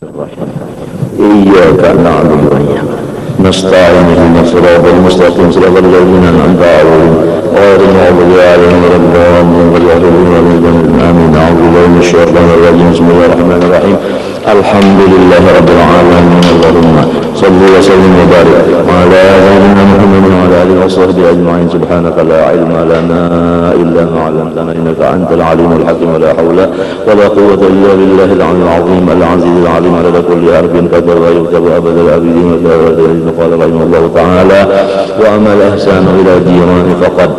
إياك نعبد وإياك نستعين اهدنا الصراط المستقيم صراط الذين أنعمت عليهم غير المغضوب عليهم ولا الضالين آمين. أعوذ بالله من الشيطان الرجيم. بسم الله الرحمن الرحيم. الحمد لله رب العالمين. اللهم صل وسلم وبارك على سيدنا محمد وعلى آله وصحبه أجمعين. سبحانك لا علم لنا إلا ما علمتنا إنك أنت العليم الحكيم. ولا حول ولا قوة إلا بالله العلي العظيم العزيز العليم. على كل حرف كتب ويكتب أبد الآبدين. قال رحمه الله تعالى: وأما الإحسان إلى الجيران فقد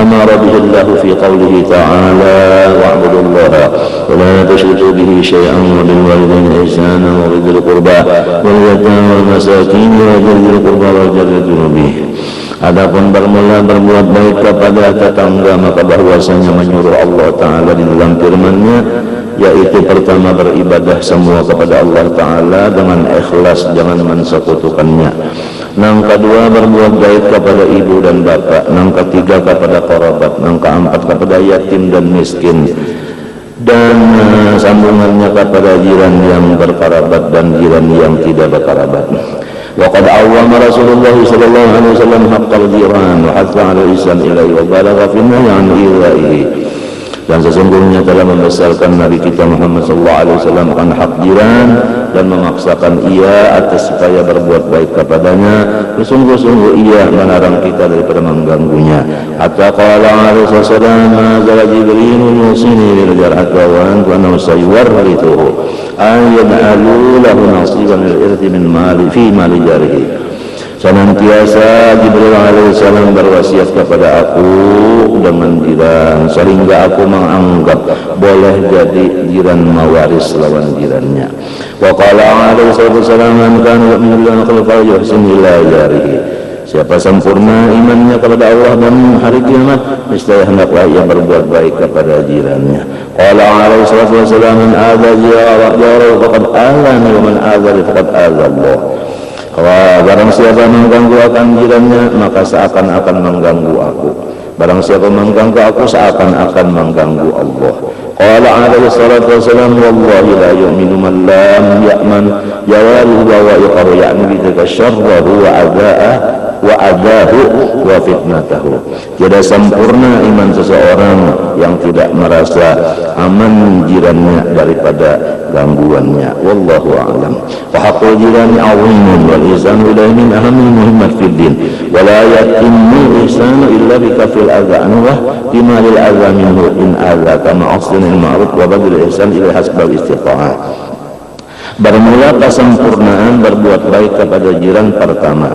أمر به الله في قوله تعالى: واعبدوا الله ولا تشركوا به شيئا وبالوالدين إحسانا وبذي القربى واليتامى والمساكين وذي القربى والجار ذي الجنوب. Adapun bermula berbuat baik kepada tetangga, maka bahwasanya menyuruh Allah Ta'ala di dalam firman-Nya, yaitu pertama beribadah semua kepada Allah Ta'ala dengan ikhlas, jangan mensekutukannya. Yang kedua berbuat baik kepada ibu dan bapak. Yang ketiga kepada kerabat. Yang keempat kepada yatim dan miskin. Dan sambungannya kepada jiran yang berkerabat dan jiran yang tidak berkerabat. وقد عوّم رسول الله صلى الله عليه وسلم حق الجيران وحث على الإحسان إليه وبالغ في النهي عن إيذائه. Dan sesungguhnya telah membesarkan Nabi kita Muhammad SAW akan hak jiran dan memaksakan ia atas supaya berbuat baik kepadanya. Sungguh-sungguh ia melarang kita daripada mengganggunya. Hatta qala alaihi wasallam: "Nazala Jibril yusini bil jar'ati wa antu sayuwarrithuhu ayyad'alu lahu nasiban lil irthi min mali fi mali jarihi." Senantiasa Jibril alaihissalam berwasiat kepada aku dengan jiran, sehingga aku menganggap boleh jadi jiran mewaris lawan jirannya. Wa qala alaihissalam: "Man kana yu'minu billahi wal yawmil yuhsin ila jarihi." Siapa sempurna imannya kepada Allah dan hari kiamat, niscaya hendaklah ia berbuat baik kepada jirannya. Qala alaihissalam: "Man adza jarahu faqad azani wa man azani faqad azza Allah." Barang siapa mengganggu akan jirannya, maka seakan-akan mengganggu aku. Barang siapa mengganggu aku, seakan-akan mengganggu Allah. Qala alaihi salatu wassalam: "Wallahi la yu'minu man lam ya'man jawarihi wa yaqru ya'ni bidaka syarrahu wa adahu wa fitnatahu." Tidak sempurna iman seseorang yang tidak merasa aman jirannya daripada gangguannya. Wallahu a'lam. Wa haqqul jirani 'azimun wal ihsanu ilayhi min ahammi muhimmat fid din wa la yatimmu ihsanu illa bi kafil adhan wa bima lil adha minhu in adha kama ahsanil ma'ruf wa badal ihsan ila hasbal istita'ah. Bermula kesempurnaan berbuat baik kepada jiran pertama,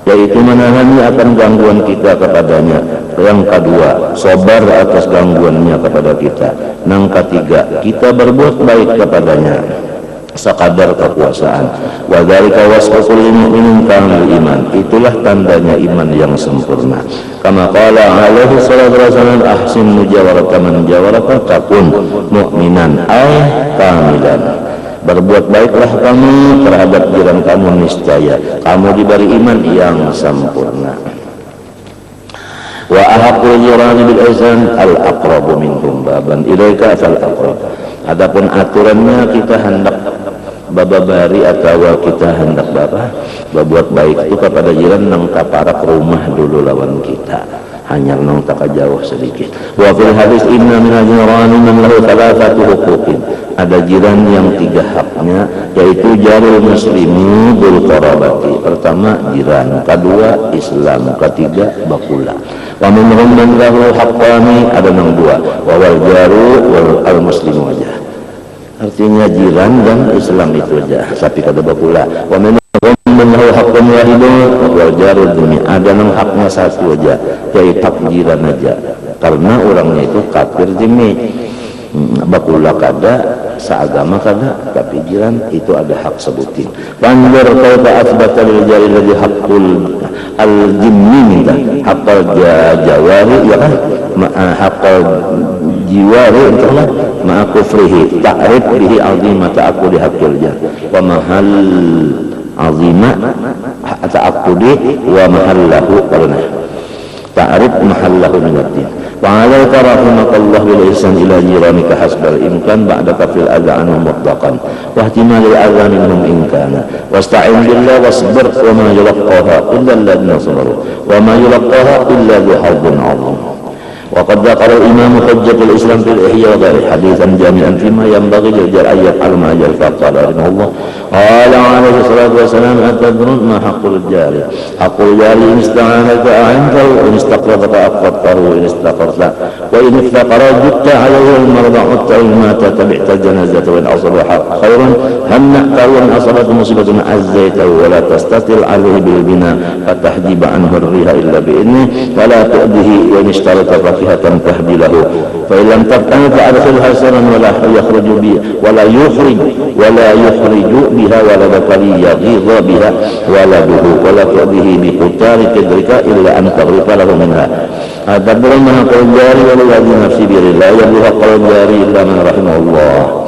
yaitu menahan akan gangguan kita kepadanya. Yang kedua, sabar atas gangguannya kepada kita. Yang ketiga, kita berbuat baik kepadanya sekadar kekuasaan. Wa dzalika wasful mu'minin kamil iman. Itulah tandanya iman yang sempurna. Kama qala alaihi salatu wasallam: "Ahsin mujawarata man jawaraka takun mu'minan ay kamilan." Berbuat baiklah kamu terhadap jiran kamu, niscaya kamu diberi iman yang sempurna. Wa ahaqqul jirani bil ihsan al aqrabu minhum baban ilaika fal aqrab. Adapun aturannya, kita hendak bababari atau kita hendak berbuat baik itu kepada jiran nang kaparak rumah dulu lawan kita, hanya nang tak jauh sedikit. Wa fil hadis: "Inna min al-jirani man lahu thalathatu huquqin." Ada jiran yang 3 haknya, yaitu jarul muslimu bil qarabati. Pertama jiran, kedua Islam, ketiga bakula. Wa minhum man lahu haqqani, ada yang 2, wa wal jaru wal al muslimu aja. Artinya jiran dan Islam itu aja, tapi kada bakula. Wa minhum man lahu haqqun wahidun wa wal jaru demi, ada yang haknya 1 aja, yaitu hak jiran aja, karena orangnya itu kafir zimmi. Bakula kada, seagama kada, tapi jiran itu ada hak sebutin. Panjur kau asbata lil jari ladzi haqqul al-jimmi minta haqqal jawari, ya kan, haqqal jiwari entahlah ma'a kufrihi ta'rif bihi azimata aqudi haqqil jar wa mahal azima ta'aqudi wa mahallahu qarna ta'rif mahallahu min ad-din. وعليك رحمك الله بالإحسان إلى جيرانك حسب الإمكان بعدك في الأذى عنهم مطلقا واحتمال الأذى منهم إن كان واستعن بالله واصبر وما يلقاها إلا الذين صبروا وما يلقاها إلا ذو حظ عظيم. وقد ذكر الإمام حجة الإسلام في الإحياء وغيره حديثا جامعا فيما ينبغي للرجال أن يفعل ما يجعل فقال رحمه الله قال عليه الصلاة والسلام أتدرون ما حق الجار؟ حق الجار إن استعانك أعنته وإن استقرضك أقرضته وإن استقرضت وإن افتقر جدت عليه المرضى عدت وإن مات تبعت الجنازة وإن أصاب خير هنأت وإن أصابت مصيبة عزيته ولا تستطل عليه بالبناء فتحجب عنه الريح إلا بإذنه ولا تؤذه وإن اشترط فاكهة تهدي له فإن لم تبتن فأدخلها سرا ولا يخرج بها ولدك ليغيظ بها ولده ولا تؤذه بقتال كدرك إلا أن تغرق له منها. أتدرون ما حق الجار والذي نفسي بيده لا يبلغ حق الجار إلا من رحمه الله.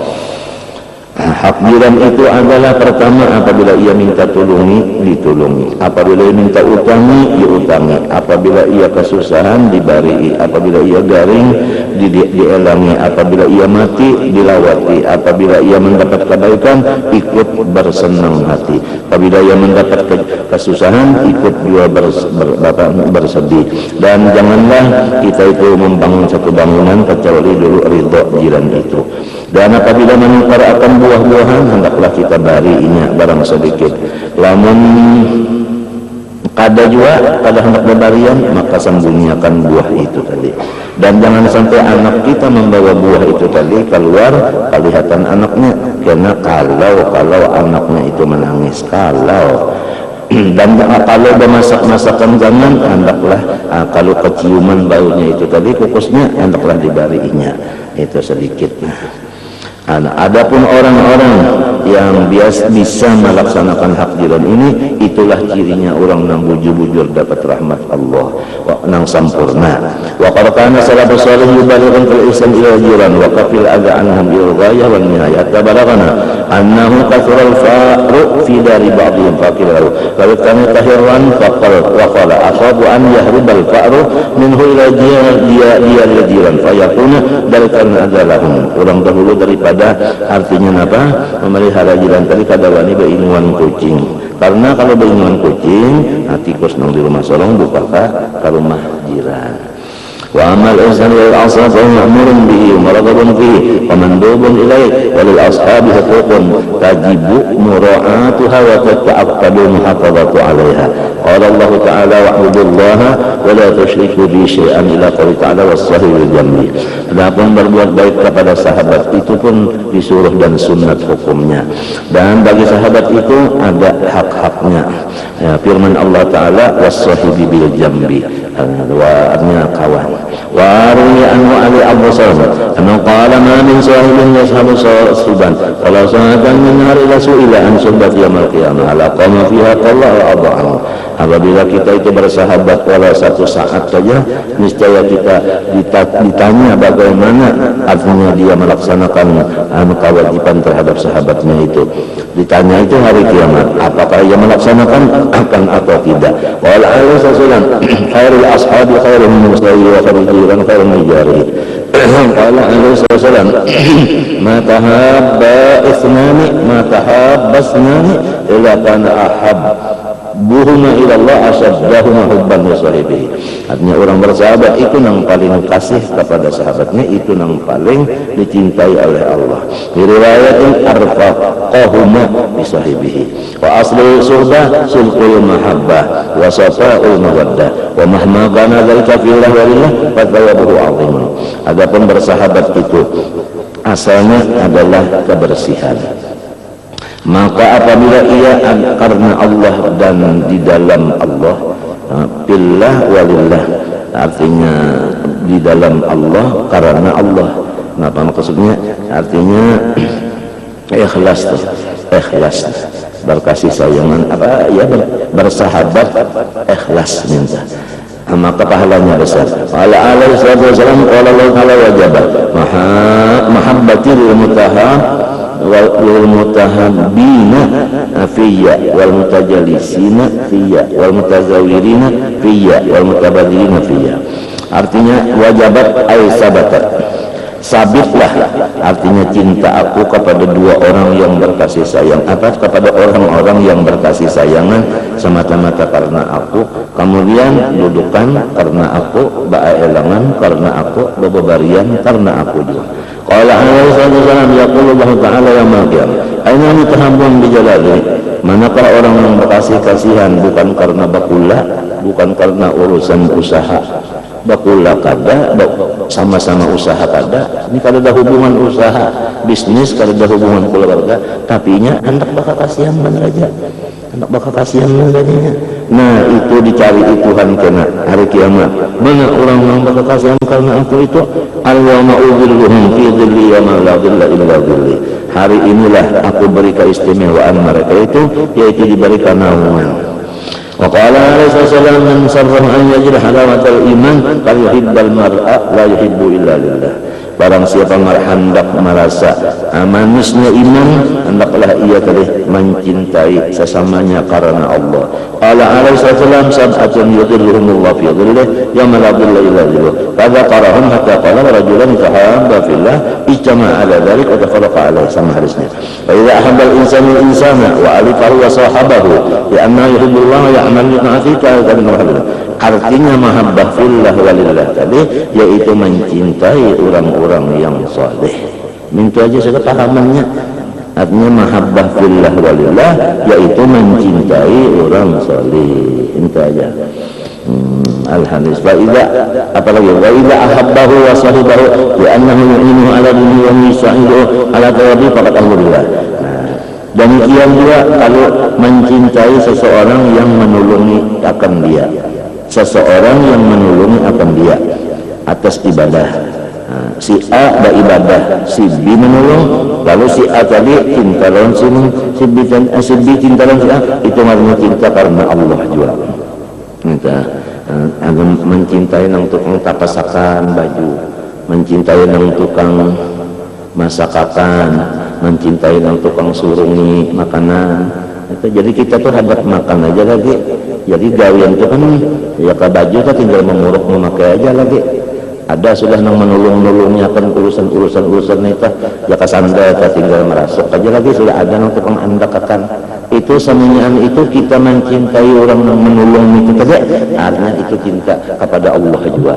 Hak jiran itu adalah pertama apabila ia minta ditolongi, apabila ia minta utangi diutangi, apabila ia kesusahan dibari, apabila ia garing dielangi, apabila ia mati dilawati, apabila ia mendapat kebaikan ikut bersenang hati, apabila ia mendapat kesusahan ikut juga bersedih. Dan janganlah kita itu membangun satu bangunan kecuali dulu ridho jiran itu. Dan apabila menukar akan buah-buahan hendaklah kita barinya barang sedikit. Lamun kada juga kada hendak berbarian maka sembunyikan buah itu tadi. Dan jangan sampai anak kita membawa buah itu tadi keluar kelihatan anaknya, karena kalau anaknya itu menangis, dan kalau bermasak masakan jangan hendaklah kalau keciuman baunya itu tadi kukusnya hendaklah dibarinya itu sedikit. Adapun orang-orang yang bisa melaksanakan hak jiran ini, itulah cirinya orang nang bujur-bujur dapat rahmat Allah nang sampurna. Wa qad kana salafus salih yubalighun fil ihsan ila jiran wa kafil adha anhum bil ghayah wal nihayah. Tabaragana annahu kathura al fa'ru fi dari ba'dihim faqilahu law kana tahirran wa qala akhabu an yahrib al fa'ru minhu ila jiran fayakuna dalika adalahum. Orang dahulu daripada artinya apa? Memelihara jiran tadi kada wani beinguan kucing. Karena kalau beinguan kucing, tikus nang di rumah sorong buka ke rumah jiran. Wa amal insan wal asab ma'murun bihi wa marghubun fihi wa mandubun ilaihi wa lil ashabi huququn tajibu mura'atuha wa tata'aqqadu muhafazatu 'alaiha. Qala Allah Ta'ala wa'budullaha wa la tusyriku bi syai'an ila qouli ta'ala was-sahihil jambi. Adapun berbuat baik kepada sahabat itu pun disuruh dan sunnat hukumnya. Dan bagi sahabat itu ada hak-haknya. Ya, firman Allah Ta'ala was-sahibil jambi. Artinya kawan. Wa ruwiya anhu Ali Abu Salam annahu qala ma min sahibin yashabu sahiban qala sa'atan min hari ila an subat yaumil qiyamah ala qama fiha qalla wa adhahu. Apabila kita itu bersahabat walau satu saat saja, niscaya kita ditanya bagaimana artinya dia melaksanakan kewajiban terhadap sahabatnya itu. Ditanya itu hari kiamat, apakah ia melaksanakan akan atau tidak. Wal alaihi wasallam khairul ashabi khairul muslimin wa khairul jiran khairul majari. Qala alaihi wasallam ma tahabba isnani illa kana ahab buhuma ilallah asaddahuma hubban li sahibihi. Artinya orang bersahabat itu yang paling kasih kepada sahabatnya, itu yang paling dicintai oleh Allah. Di riwayatin arfaqahuma bi sahibihi. Wa aslu suhbah sulqul mahabbah wa safa'ul mawaddah wa mahma kana dzalika fillah walillah fa thawabuhu 'azimun. Adapun bersahabat itu asalnya adalah kebersihan. Maka apabila ia karena Allah dan di dalam Allah, billah walillah, artinya di dalam Allah karena Allah. Apa maksudnya? Artinya ikhlas, berkasih sayangan, apa ya, bersahabat ikhlas minta. Maka pahalanya besar. Ala alaihi wasallam qala Allah ta'ala wajaba mahabbati lil mutahabbina fiyya wal mutajalisina fiyya wal mutazawirina fiyya wal mutabadilina fiyya. Artinya wajabat ay sabatat, sabitlah, artinya cinta aku kepada dua orang yang berkasih sayang, kepada orang-orang yang berkasih sayangan semata-mata karena aku, kemudian dudukan karena aku, baelangan karena aku, bebebarian karena aku juga. Qala alaihi wasallam yaqulullahu ta'ala yaumil qiyamah aina mutahabbun bijalali, manakah orang yang berkasih kasihan bukan karena bakula, bukan karena urusan usaha, bakula kada sama-sama usaha kada, ini kada ada hubungan usaha bisnis, kada ada hubungan keluarga, tapi nya hendak bakal kasihan bener aja, hendak bakal kasihan benernya. Nah itu dicari Tuhan kena hari kiamat, mana orang yang bakal kasihan karena aku itu, al-yawma udhilluhum fi dhilli yawma la dhilla illa dhilli, hari inilah aku beri keistimewaan mereka itu, yaitu diberikan naungan. Waqala alaihi wasallam man sarrahu an yajid halawatal iman fal yuhibbal mar'a la yuhibbu illa lillah. Barang siapa hendak merasa manisnya iman, hendaklah ia mencintai sesamanya karena Allah. Qala alaihi wasallam sab'atun yudhilluhumullahu fi dhillihi yawma la dhilla illa dhilluh. Fadzakarahum hatta qala rajulan tahabba fillah ijtama'a ala dzalik wa tafarraqa alaihi, sama hadisnya. Fa idza ahabba al-insanu al-insana wa alifahu wa sahabahu bi anna yuhibbullah wa ya'malu ma'afika artinya mahabbah fillah walillah tadi, yaitu mencintai orang-orang yang saleh. Minta aja sudah pahamannya. Artinya mahabbah fillah walillah yaitu mencintai orang saleh. Minta aja. Al-hadis wa idza apalagi wa idza ahabbahu wa sahibahu bi annahu yu'inu ala dinihi wa yusa'idu ala tawadi faqad alhamdulillah. Demikian juga kalau mencintai seseorang yang menolongi akan dia, seseorang yang menolongi akan dia atas ibadah. Si A beribadah, si B menolong, lalu si A tadi cinta lawan si B cinta lawan si A, itu namanya cinta karena Allah juga. Kita mencintai nang tukang tapasakan baju, mencintai nang tukang masakakan, mencintai nang tukang surungi makanan. Itu jadi kita tuh hadap makan aja lagi. Jadi gawian itu kan ya ke baju kan tinggal menguruk memakai aja lagi. Ada sudah nang menolong-nolongnya kan urusan itu ya kesanda kita tinggal merasuk aja lagi, sudah ada nang tukang andakakan. Itu semuanya itu kita mencintai orang yang menolong itu saja, artinya itu cinta kepada Allah juga.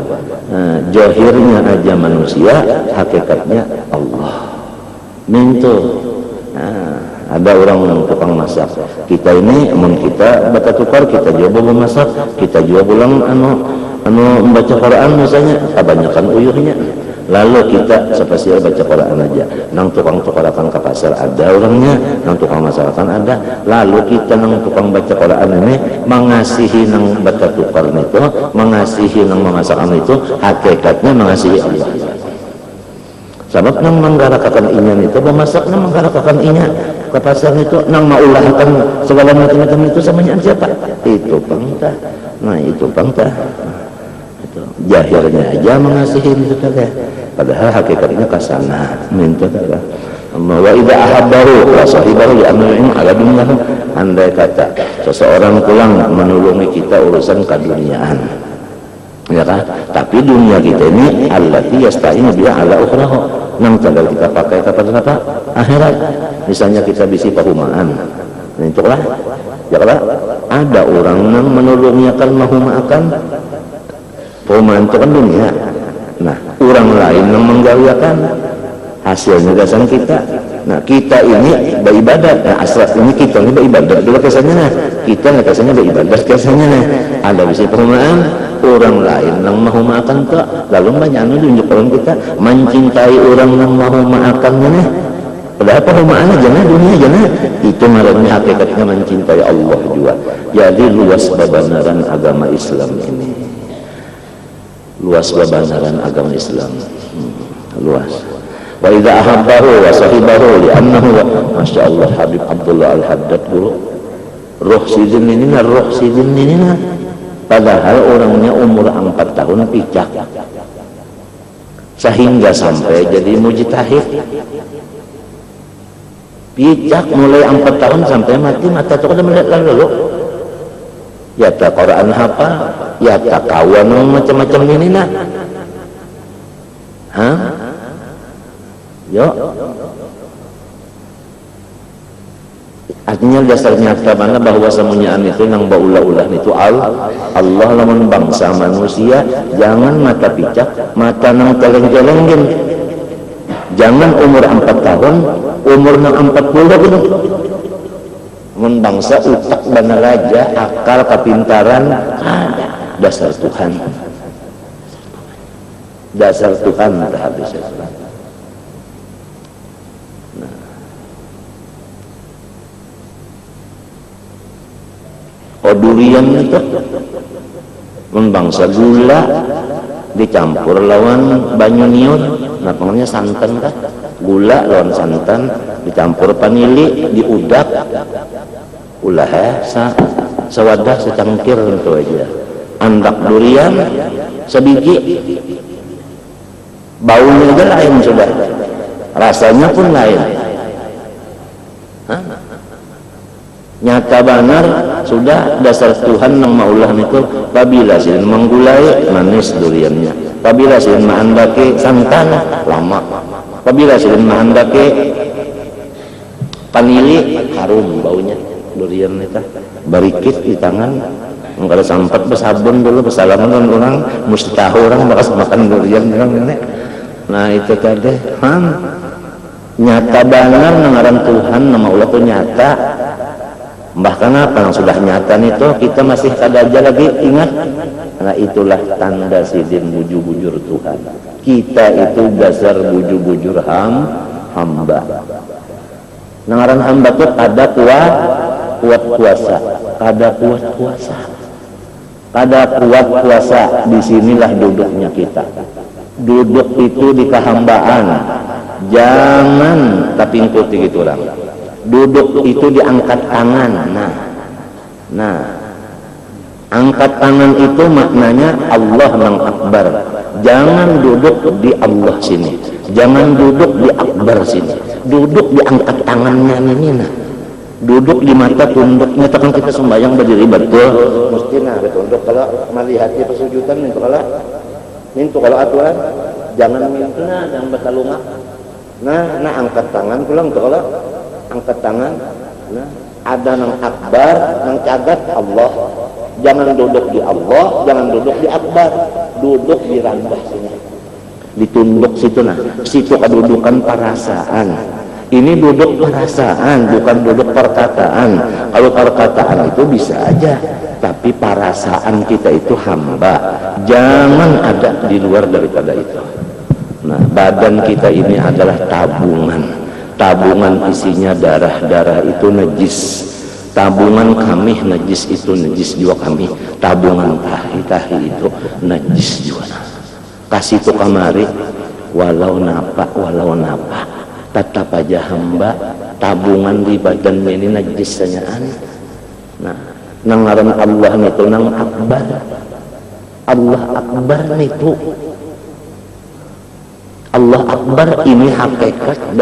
Johirnya aja manusia, hakikatnya Allah. Mintu. Ada orang yang tukang masak. Kita ini kita bata tukar, kita juga memasak, kita juga pulang membaca Quran misalnya, kebanyakan uyuhnya. Lalu kita spesial baca Quran aja. Nang tukang tukarakan ke pasar ada orangnya, nang tukang masakan ada. Lalu kita nang tukang baca Quran ini mengasihi nang baca tukar itu, mengasihi nang memasakan itu, hakikatnya mengasihi Allah. Sebab nang menggarakakan inyan itu, memasak nang menggarakakan inyan ke pasar itu, nang maulahkan segala macam-macam itu samanya siapa? Itu pangtah. Nah itu pangtah. Itu jahirnya aja mengasihi itu saja. Padahal hakikatnya kasana. Minta saja. Wa idza ahabbahu wa sahibahu li amrin ala dunyah. Andai kata seseorang pulang menolongi kita urusan keduniaan, ya kan? Tapi dunia kita ini allati yasta'inu biha ala ukhraha, nang tinggal kita pakai kepada apa? Akhirat. Misalnya kita bisi pahumaan. Nah, itulah. Ya kan? Ada orang yang menolongnya kan mahumakan pahumaan itu kan dunia. Nah, orang lain yang menggawiakan hasilnya dasar kita. Nah, kita ini beribadah. Nah, asal ini kita ini beribadah. Dulu kesannya nah, kita kesannya beribadah kesannya nah. Ada bisi pahumaan, orang lain yang mau makan tak, lalu banyak tunjuk orang kita mencintai orang yang mau makannya nih. Padahal pahumaan aja nah, dunia aja nah. Itu marahnya hakikatnya mencintai Allah juga. Jadi luas babanaran agama Islam ini. Luas babanaran agama Islam. Luas. Wa idza ahabbahu wa sahibahu li annahu masyaallah Habib Abdullah Al-Haddad dulu. Ruh sidin ini padahal orangnya umur 4 tahun pijak. Sehingga sampai jadi mujtahid. Pijak mulai 4 tahun sampai mati mata itu kada melihat lalu. ya tak Quran apa, ya tak kawan macam-macam ini nah. Hah? Yo. Artinya dasar nyata mana bahwa semuanyaan itu yang baulah-ulah itu Allah lamun bangsa manusia jangan mata picak, mata nang teleng-telengin. Jangan umur 4 tahun, umur nang 40 gitu. Mun bangsa utak bana raja, akal kepintaran ada dasar Tuhan. Dasar Tuhan tak habis. Durian itu membangsa gula dicampur lawan banyu niun, nah pengennya santan kan, gula lawan santan dicampur panili diudak, ulah sewadah secangkir itu aja. Andak durian sebiji, baunya aja lain sudah, rasanya pun lain. Hah? Nyata benar sudah dasar Tuhan nang maulah itu apabila silin menggulai manis duriannya, apabila silin mahandake santan lama, apabila silin mahandake panili harum baunya durian itu barikit di tangan. Kalau sampat bersabun dulu bersalaman dengan orang mesti tahu orang bakal makan durian orang ini. Nah itu tadi nyata benar ngaran Tuhan nama Allah itu nyata. Bahkan apa yang sudah nyata itu kita masih ada aja lagi ingat. Nah itulah tanda sidin bujur-bujur Tuhan. Kita itu dasar bujur-bujur hamba. Ngaran hamba itu ada kuat kuasa, ada kuat kuasa, ada kuat kuasa. Disinilah duduknya kita. Duduk itu di kehambaan. Jangan tapi ikuti gitu orang. Duduk itu diangkat tangan. Nah angkat tangan itu maknanya Allah nang akbar. Jangan duduk di Allah sini, jangan duduk di akbar sini, duduk diangkat tangannya ini. Nah duduk di mata tunduknya. Kan kita sembahyang berdiri betul mesti nah tunduk. Kalau melihat persujudan mintu kalau aturan jangan mintu jangan bertalunga. Nah angkat tangan pulang tuh kalau angkat tangan. Nah ada nang akbar nang cagat Allah. Jangan duduk di Allah, jangan duduk di akbar, duduk di randah sini, ditunduk situ. Nah situ kedudukan perasaan. Ini duduk perasaan, bukan duduk perkataan. Kalau perkataan itu bisa aja, tapi perasaan kita itu hamba. Jangan ada di luar daripada itu. Nah badan kita ini adalah tabungan isinya darah itu najis. Tabungan kami najis itu najis juga kami. Tabungan tahi itu najis juga. Kasih itu kamari walau napa tetap aja hamba. Tabungan di badan ini najis sanyaan. Nah nangaran Allah itu nang akbar. Allah akbar itu Allah akbar ini hakikat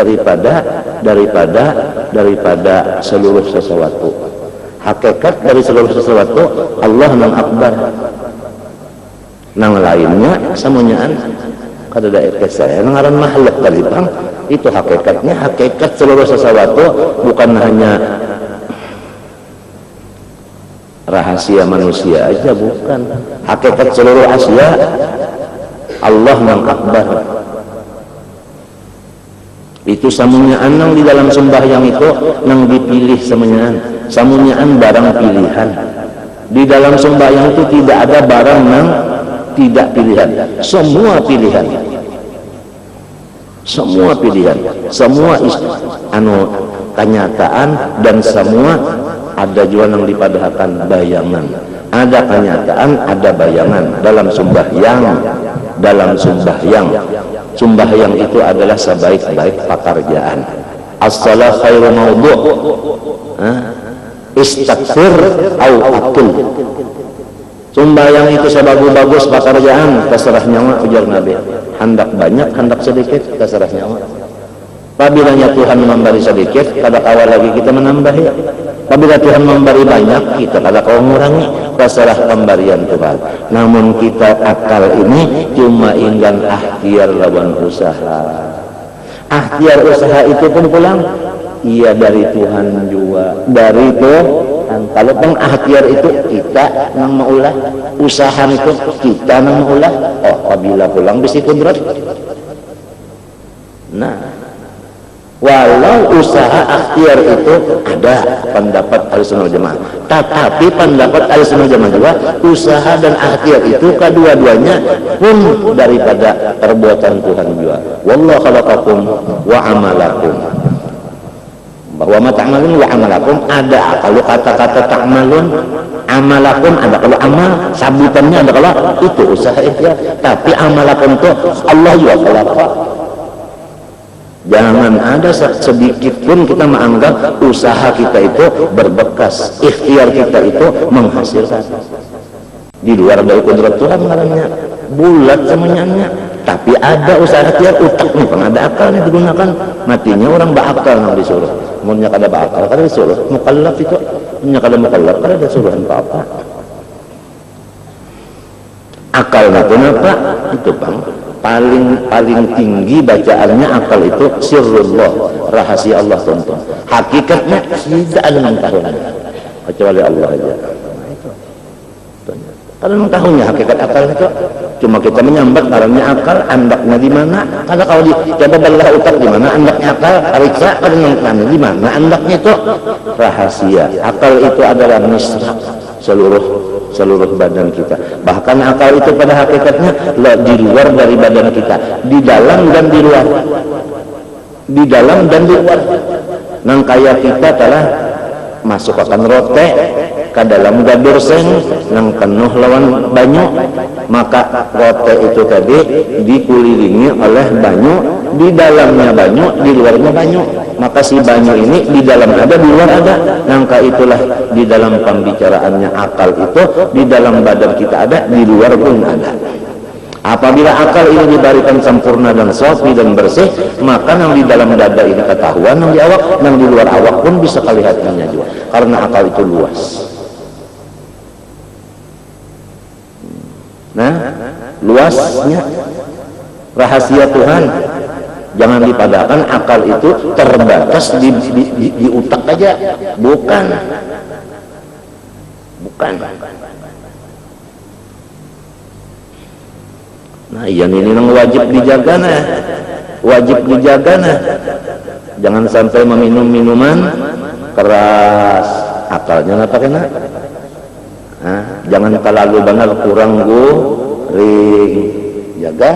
daripada seluruh sesuatu. Hakikat dari seluruh sesuatu Allah nang akbar. Nang lainnya semuanyaan kada ada saya ngaran makhluk tadi bang. Itu hakikatnya, hakikat seluruh sesuatu bukan hanya rahasia manusia aja, bukan. Hakikat seluruh asya Allah nang akbar. Itu samunyaan nang di dalam sembahyang itu nang dipilih samunyaan barang pilihan. Di dalam sembahyang itu tidak ada barang nang tidak pilihan, semua pilihan, semua kenyataan, dan semua ada juga yang dipadahkan bayangan. Ada kenyataan, ada bayangan dalam sembahyang itu adalah sebaik-baik pekerjaan. As-salat khairu maudhu', istakfir au akil. Sembahyang itu sebagus-bagus pekerjaan, terserah nyawa ujar Nabi. Hendak banyak, hendak sedikit, terserah nyawa. Apabila Tuhan memberi sedikit, kada kawal lagi kita menambahi. Apabila Tuhan memberi banyak, kita kada kau mengurangi. Terserah pemberian Tuhan. Namun kita akal ini cuma inggan ikhtiar lawan usaha. Ikhtiar usaha itu pun pulang, iya dari Tuhan juga. Dari Tuhan. Kalau pengikhtiar itu kita nang maulah, usaha itu kita nang maulah. Oh, apabila pulang bisi kudrat. Nah, walau usaha ikhtiar itu ada pendapat Ahlussunnah wal Jamaah, tetapi pendapat Ahlussunnah wal Jamaah juga usaha dan ikhtiar itu kedua-duanya pun daripada perbuatan Tuhan juga. Wallahu khalaqakum wa amalakum. Bahwa ta'malun wa amalakum ada kalau kata-kata ta'malun, amalakum ada kalau amal, sabutannya ada kalau itu usaha ikhtiar, tapi amalakum itu Allah juga khalaqa. Jangan ada sedikit pun kita menganggap usaha kita itu berbekas, ikhtiar kita itu menghasilkan. Di luar dari kudrat Tuhan namanya bulat semuanya. Tapi ada usaha ikhtiar utak nih, ada akal nih digunakan. Matinya orang berakal nang disuruh. Munnya kada berakal kada disuruh. Mukallaf itu, munnya kada mukallaf kada ada suruhan apa-apa. Akalnya kenapa? Itu Bang. Paling tinggi bacaannya akal itu sirrullah, rahasia Allah tonton. Hakikatnya tidak ada yang tahu kecuali Allah aja. Kalau mengetahuinya hakikat akal itu cuma kita menyambat karena akal andaknya di mana. Kalau coba belah utak di mana andaknya akal, periksa kalau nangkanya di mana andaknya itu rahasia. Akal itu adalah misra seluruh badan kita. Bahkan akal itu pada hakikatnya di luar dari badan kita, di dalam dan di luar. Di dalam dan di luar. Nang kaya kita telah masuk akan rote ke dalam gadur seng nang penuh lawan banyu, maka rote itu tadi dikelilingi oleh banyu, di dalamnya banyu, di luarnya banyu. Maka si banyu ini di dalam ada, di luar ada. Nangka itulah di dalam pembicaraannya akal itu, di dalam badan kita ada, di luar pun ada. Apabila akal ini diberikan sempurna dan sofi dan bersih, maka yang di dalam dada ini ketahuan, yang di awak, yang di luar awak pun bisa kelihatannya juga. Karena akal itu luas. Nah, luasnya rahasia Tuhan. Jangan dipadakan akal itu terbatas di utak aja. Bukan. Nah, yang ini yang wajib dijaga nah. Jangan sampai meminum minuman keras, akalnya nggak pakai nak. Nah, jangan terlalu banget kurang ring, jaga.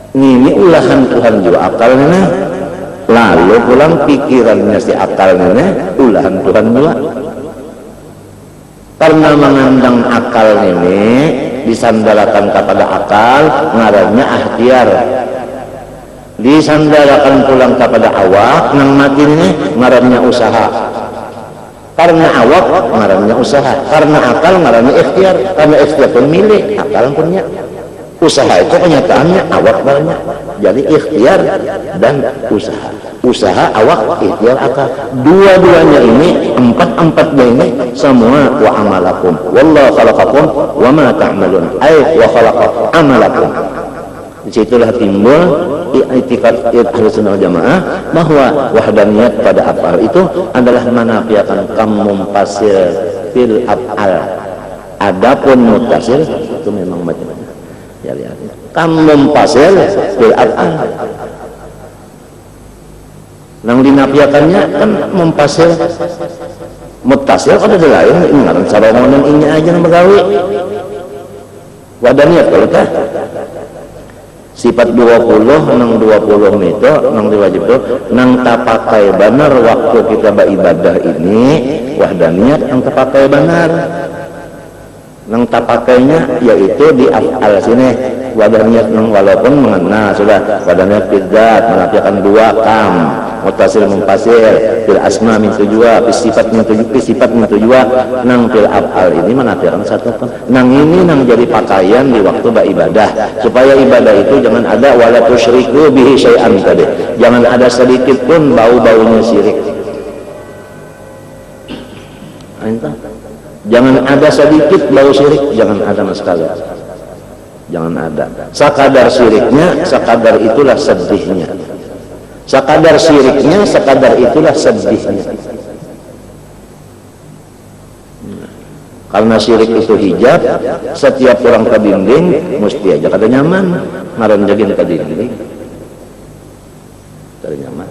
Ini ulahan Tuhan juga akalnya. Lalu pulang pikirannya si akalnya ulahan Tuhan juga. Karena mengandang akal ini disandalakan kepada akal, ngarannya ikhtiar. Disandalakan pulang kepada awak, nang mati ini ngarannya usaha. Karena awak ngarannya usaha, karena akal ngarannya ikhtiar. Karena ikhtiar pun milik, akal punya. Usaha itu kenyataannya awak banyak. Jadi ikhtiar dan usaha. Usaha awak, ikhtiar akal. Dua-duanya ini, empat-empatnya ini semua wa amalakum. Wallahu khalaqakum wa ma ta'malun. Wa khalaqa amalakum. Disitulah timbul i'tikad Ahlussunnah wal Jamaah bahwa wahdaniyat pada af'al itu adalah menafikan mumpasil fil af'al. Adapun muttasil itu memang macam-macam. Ya lihat. Mumpasil fil af'al. Nang dinafiakannya kan mumpasil, muttasil ada lain. Ngaran sarongan ini aja nang begawi. Wadaniyat kalau tah sifat 20 nang 20 itu nang diwajib itu nang tapakai benar waktu kita beribadah ini wahdaniyat yang tapakai benar. Nang tapakainya yaitu di af'al sini wadaniyat nang walaupun mengenal sudah wadaniyat bidzat menafikan dua kam mutasil mumpasir fil asma min tujua sifat min tujua nang fil af'al ini menafikan satu pun nang ini nang jadi pakaian di waktu beribadah supaya ibadah itu jangan ada wala tusyriku bihi syai'an tadi, jangan ada sedikit pun bau-baunya syirik. Jangan ada sedikit bau syirik, jangan ada sama sekali. Jangan ada. Sekadar syiriknya, sekadar itulah sedihnya. Sekadar syiriknya, sekadar itulah sedihnya. Karena syirik itu hijab, setiap orang ke dinding mesti aja kada nyaman, ngaran jagin ke dinding. Kada nyaman.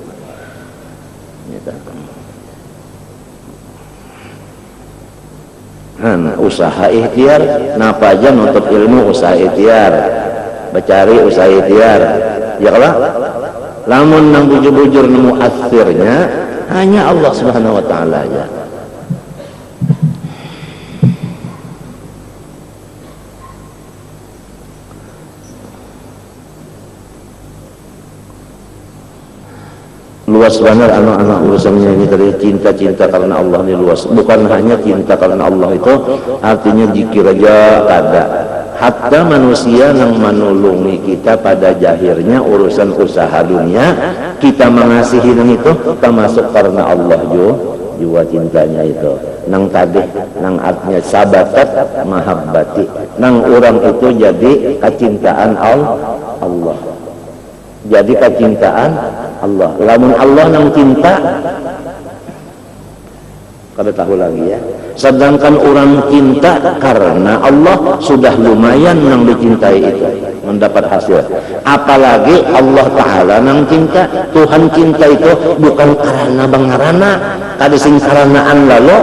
Usaha ikhtiar, napa aja nuntut ilmu usaha ikhtiar, becari usaha ikhtiar, ya kalau lamun nang bujur-bujur nemu akhirnya hanya Allah Subhanahu wa taala aja. Luas banget anak-anak urusannya ini tadi, cinta karena Allah ini luas. Bukan hanya cinta karena Allah itu artinya zikir aja ada. Hatta manusia yang menolongi kita pada jahirnya urusan usaha dunia, kita mengasihi nang itu termasuk karena Allah juga cintanya itu. Nang tadi nang artinya sabatat mahabbati. Nang orang itu jadi kecintaan Allah. Jadi kecintaan Allah. Lamun Allah nang cinta, kada tahu lagi ya. Sedangkan orang cinta karena Allah sudah lumayan nang dicintai itu, mendapat hasil. Apalagi Allah Ta'ala nang cinta, Tuhan cinta itu bukan karena bangarana, kada sing karanaan lalu.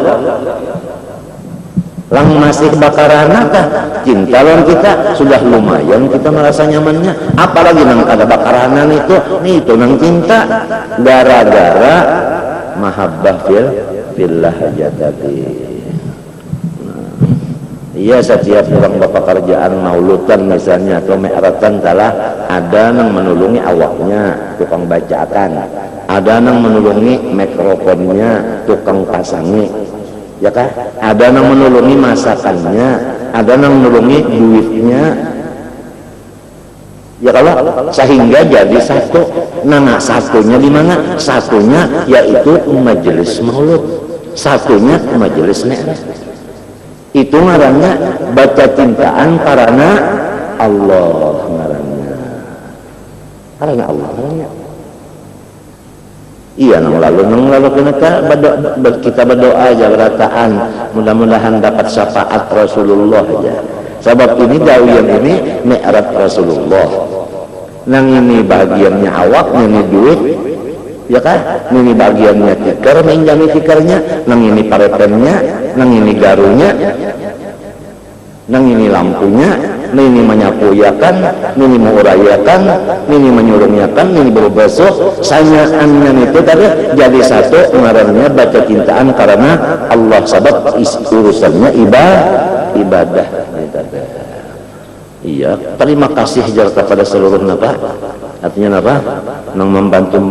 Lang masih bakarana kah? Cinta lawan kita sudah lumayan kita merasa nyamannya, apalagi nang kada bakaranan itu nang cinta gara-gara mahabbah fillah aja tadi. Iya, setiap orang bekerjaan maulutan misalnya atau mi'ratan salah, ada nang menulungi awaknya, tukang bacakan, ada nang menulungi mikrofonnya, tukang pasangi, ya kan? Ada nang menulungi masakannya, ada nang menulungi duitnya, ya kalau sehingga jadi satu. Nah, satunya di mana? Satunya yaitu majelis maulud, satunya majelis mi'raj. Itu ngarannya baca cintaan karena Allah, ngarannya karena Allah ngarannya. Iya, nang lalu kita berdoa aja berataan mudah-mudahan dapat syafaat Rasulullah aja. Sebab ini dawian ini mi'raj Rasulullah. Nang ini bagiannya awak, ini duit, ya kan? Ini bagiannya tikar, menjami tikarnya, nang ini parepennya, nang ini garunya, nang ini lampunya, ini menyapuyakan, ini mengurayakan, ini menyurungyakan, ini berbasuh, sanyaannya itu tadi jadi satu. Ngarannya baca cintaan karena Allah, sebab urusannya ibadah. Iya, terima kasih jar kepada seluruh napa. Artinya napa? Nang membantu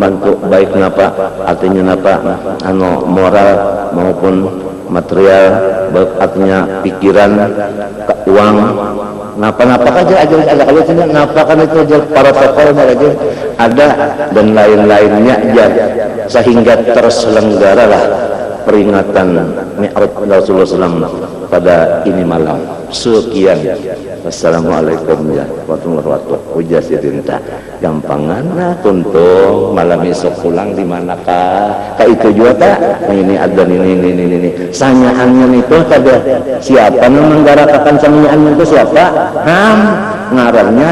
baik napa? Artinya napa? Moral maupun material, artinya pikiran, uang, napa aja ada kalau tidak napa kan itu aja para tokohnya aja ada dan lain-lainnya aja, sehingga terselenggaralah peringatan Mi'raj Rasulullah SAW pada ini malam. Sekian. Wassalamualaikum warahmatullahi wabarakatuh. Uja sirinta gampangan tuntung malam esok pulang di manakah? Ka itu juga tak? Ini ada ini. Sanyaannya itu ada siapa yang menggarakakan sanyaannya itu siapa? Ngarannya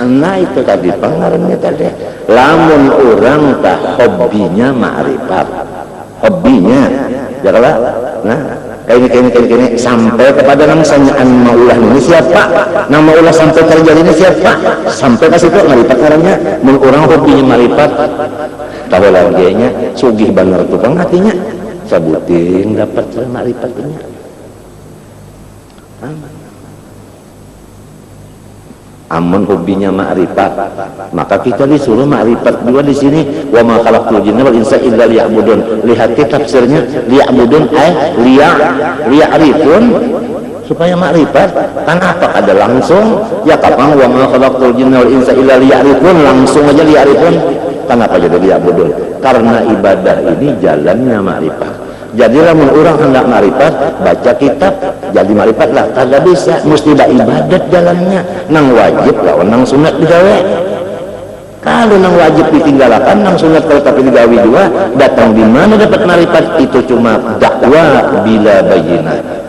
nah itu tadi pengarannya tadi. Lamun orang tak hobinya ma'rifat. Hobinya jadilah nah kayak sampai kepada nang sanyaan maulah ini siapa, nang maulah sampai terjadi ini siapa, sampai ke situ ma'rifat ngarannya. Mun urang hobinya ma'rifat tahu laginya sugih bener tukang hatinya sabuting dapat ma'rifatnya. Amun hobinya ma'rifat, maka kita disuruh ma'rifat juga di sini. Wa ma khalaqtul jinna wal insa illa liya'budun. Lihat tafsirnya, liya'budun liya'rifun, supaya ma'rifat. Kenapa ada langsung? Ya kapan wa ma khalaqtul jinna wal insa illa liya'rifun, langsung aja liya'rifun. Kenapa jadi liya'budun? Karena ibadah ini jalannya ma'rifat. Jadilah orang hendak ma'rifat, baca kitab, jadi ma'rifat lah. Kagak bisa, mesti ada ibadat jalannya. Nang wajib lah, nang sunat digawe. Kalau nang wajib ditinggalkan, nang sunat kalau tapi digawe juga, datang di mana dapat ma'rifat? Itu cuma dakwah bila bayinah.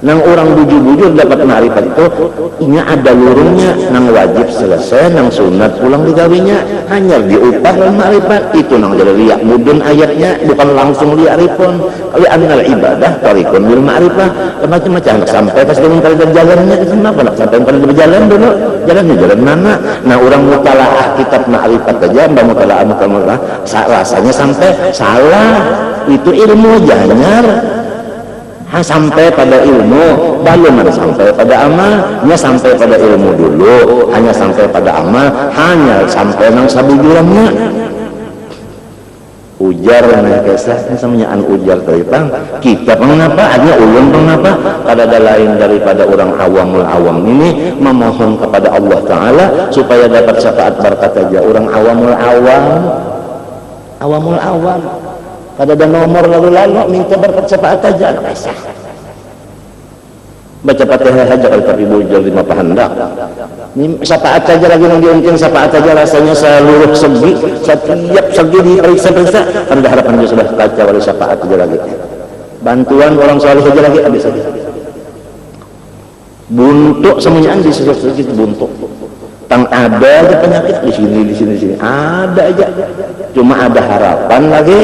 Nang orang bujur-bujur dapat ma'rifat itu, ini ada lurungnya. Nang wajib selesai, nang sunat pulang digawinya, hanya diupah dan ma'rifat. Itu nang jadi liyak mudun ayatnya, bukan langsung liya'rifun. Kalau annal ibadah tarikun bil ma'rifah, macam-macam. Sampai pas dengan kali jalannya, itu kenapa nak sampai kali berjalan dulu? Jalannya jalan mana? Nah orang mutalaah kitab ma'rifat aja, mbak mutalaah rasanya sampai salah. Itu ilmu janyar. Sampai pada ilmu, belum sampai pada amal. Nya sampai pada ilmu dulu, hanya sampai pada amal, hanya sampai nang sabujurannya. Ujar na kesahnya samanya an ujar tentang kita mengapa hanya ulun mengapa kada ada lain daripada orang awam ini memohon kepada Allah Ta'ala supaya dapat syafaat berkat saja. Orang awam kada ada nomor lalu minta berkat syafaat aja. Baca Fatihah aja kalau tapi bujur 5 pahandak. Ini syafaat saja lagi yang diunting, syafaat saja rasanya seluruh segi, setiap segi diperiksa-periksa. Ada harapan dia sudah kacau oleh syafaat saja lagi. Bantuan orang soleh saja lagi habis saja. Buntuk semuanya di segi buntuk. Tang ada aja penyakit di sini ada aja. Cuma ada harapan lagi,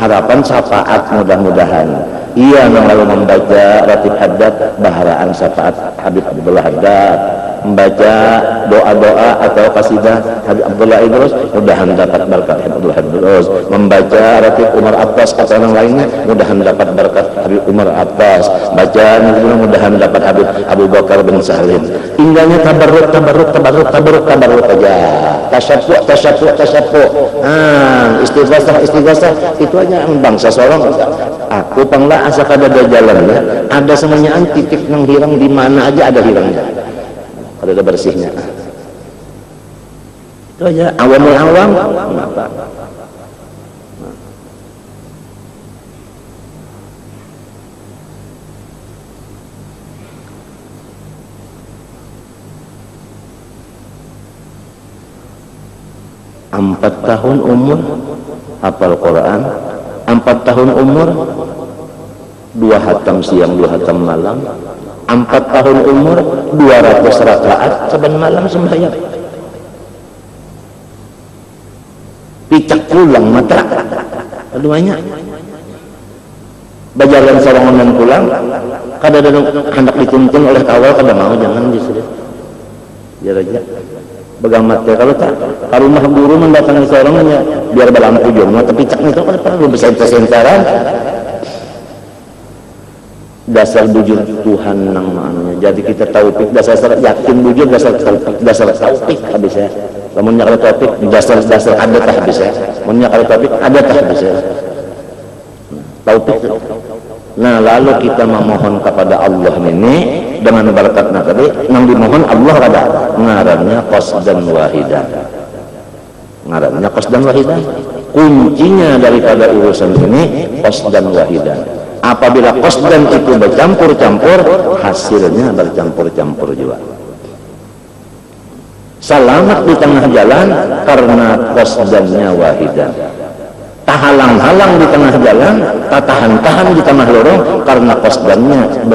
harapan syafaat mudah-mudahan. Ia lalu membaca ratib haddad baharaan syafaat Habib Abdullah Haddad, membaca doa-doa atau kasidah Habib Abdullah Idrus, mudahan dapat berkat Habib Abdullah Idrus. Membaca ratib Umar Abbas atau yang lainnya, mudahan dapat berkat Habib Umar Abbas. Bacaan mudahan dapat Habib Abu Bakar bin Salim. Tinggalnya tabarruk aja. Tasyaffu. Istighosah itu aja bangsa sorong. Aku panglah asa kada ada jalannya, ada semuanya titik nang hirang di mana aja ada hirangnya, ada bersihnya. Itu aja awamul awam. Kenapa? Empat tahun umur hafal Quran, 4 tahun umur 2 hatam siang 2 hatam malam, 4 tahun umur 200 rakaat saban malam sembahyang. Picak pulang mata keduanya bajalan sorongan pulang kada ada hendak dituntun oleh kawal kada mau, jangan disuruh jaraja begamat ya. Kalau rumah guru mendatangi seorangnya biar balampu jurnal tapi cak itu kan perlu besar-besaran dasar bujur Tuhan nang maknanya. Jadi kita taufik dasar yakin bujur dasar taufik habis ya. Lamun nyakal taufik dasar ada tah habis ya. Mun nyakal taufik ada tah habis ya. Taufik. Nah, lalu kita memohon kepada Allah ini dengan barakatna tadi nang dimohon Allah ada ngarannya qasdan wahidan. Ngarannya qasdan wahidan. Kuncinya daripada urusan ini qasdan wahidan. Apabila qasdan itu bercampur-campur, hasilnya bercampur-campur juga. Selamat di tengah jalan karena qasdannya wahidan. Tahalang-halang di tengah jalan, tahan-tahan di tengah lorong karena qasdannya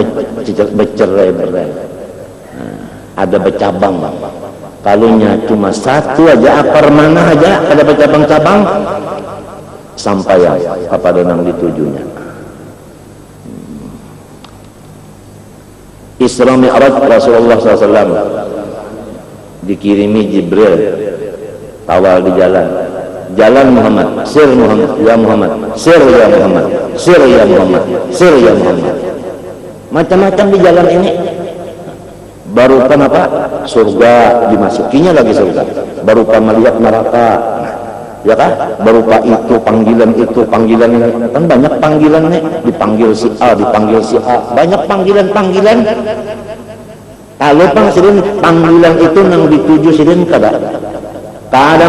bercerai-berai. Ada bercabang. Kalunya cuma satu aja, akar mana aja ada bercabang-cabang sampai kepada nang ditujunya. Isra Mi'raj Rasulullah SAW dikirimi Jibril awal di jalan Muhammad, sir Muhammad, ya Muhammad, sir ya Muhammad, sir ya Muhammad, sir ya Muhammad. Macam-macam di jalan ini Berupa apa? Surga, dimasukinya lagi surga. Berupa melihat neraka. Ya kan? Berupa itu panggilan ini. Kan banyak panggilan nih, dipanggil si A, dipanggil si A. Banyak panggilan. Kalau panggilan itu nang dituju sidin kada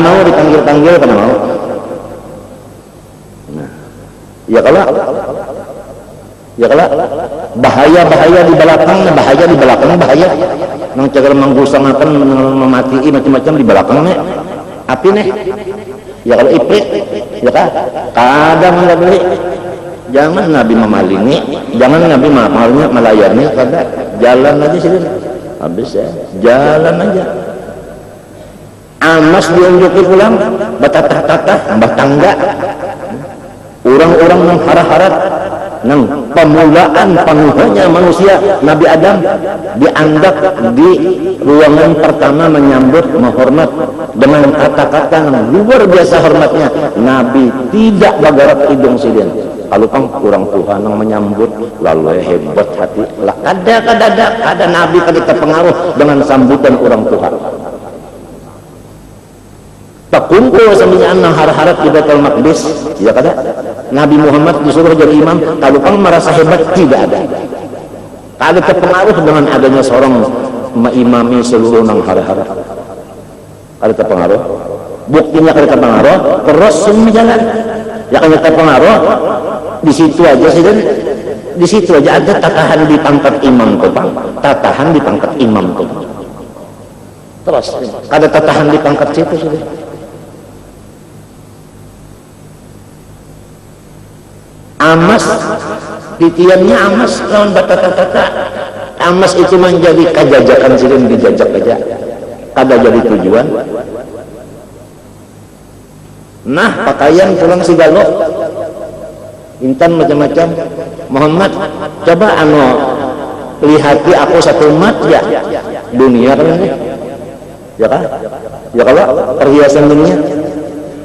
mau dipanggil kada mau. Nah, ya kalau bahaya di belakang bahaya nang cagal manggusangaken memati macam-macam di belakangnya api nih. Ya kalau iprit ya kan kadang beli jangan Nabi memalingi, jangan Nabi melayani, kada jalan aja sih habis ya jalan aja. Amas diunjuki pulang batatah-tatah mbah tangga orang-orang yang harap-harap nang pemulaan panuhnya manusia Nabi Adam dianggap di ruangan pertama menyambut menghormat dengan kata-kata yang luar biasa hormatnya. Nabi tidak bagarak hidung sidin kalau kan kurang Tuhan yang menyambut lalu hebat hati lah kada Nabi kada terpengaruh dengan sambutan orang Tuhan. Kumpul sambil anak harap-harap di Baitul Maqdis, ya kada? Nabi Muhammad disuruh jadi imam, kalau kamu merasa hebat tidak ada. Kalau terpengaruh dengan adanya seorang mengimami seluruh nang harap-harap, kalau terpengaruh, buktinya kalau terpengaruh, terus semua jalan. Ya kalau terpengaruh, di situ aja sih dan di situ aja ada tatahan di pangkat imam tuh, tatahan di pangkat imam tuh. Terus ada tatahan di pangkat situ sudah. Amas titiannya amas lawan bata-tata. Amas itu menjadi kajajakan sering dijajak aja kada jadi tujuan. Nah pakaian pulang si galo intan macam-macam. Muhammad coba lihati aku satu umat ya dunia kan ini ya kan ya kalau perhiasan dunia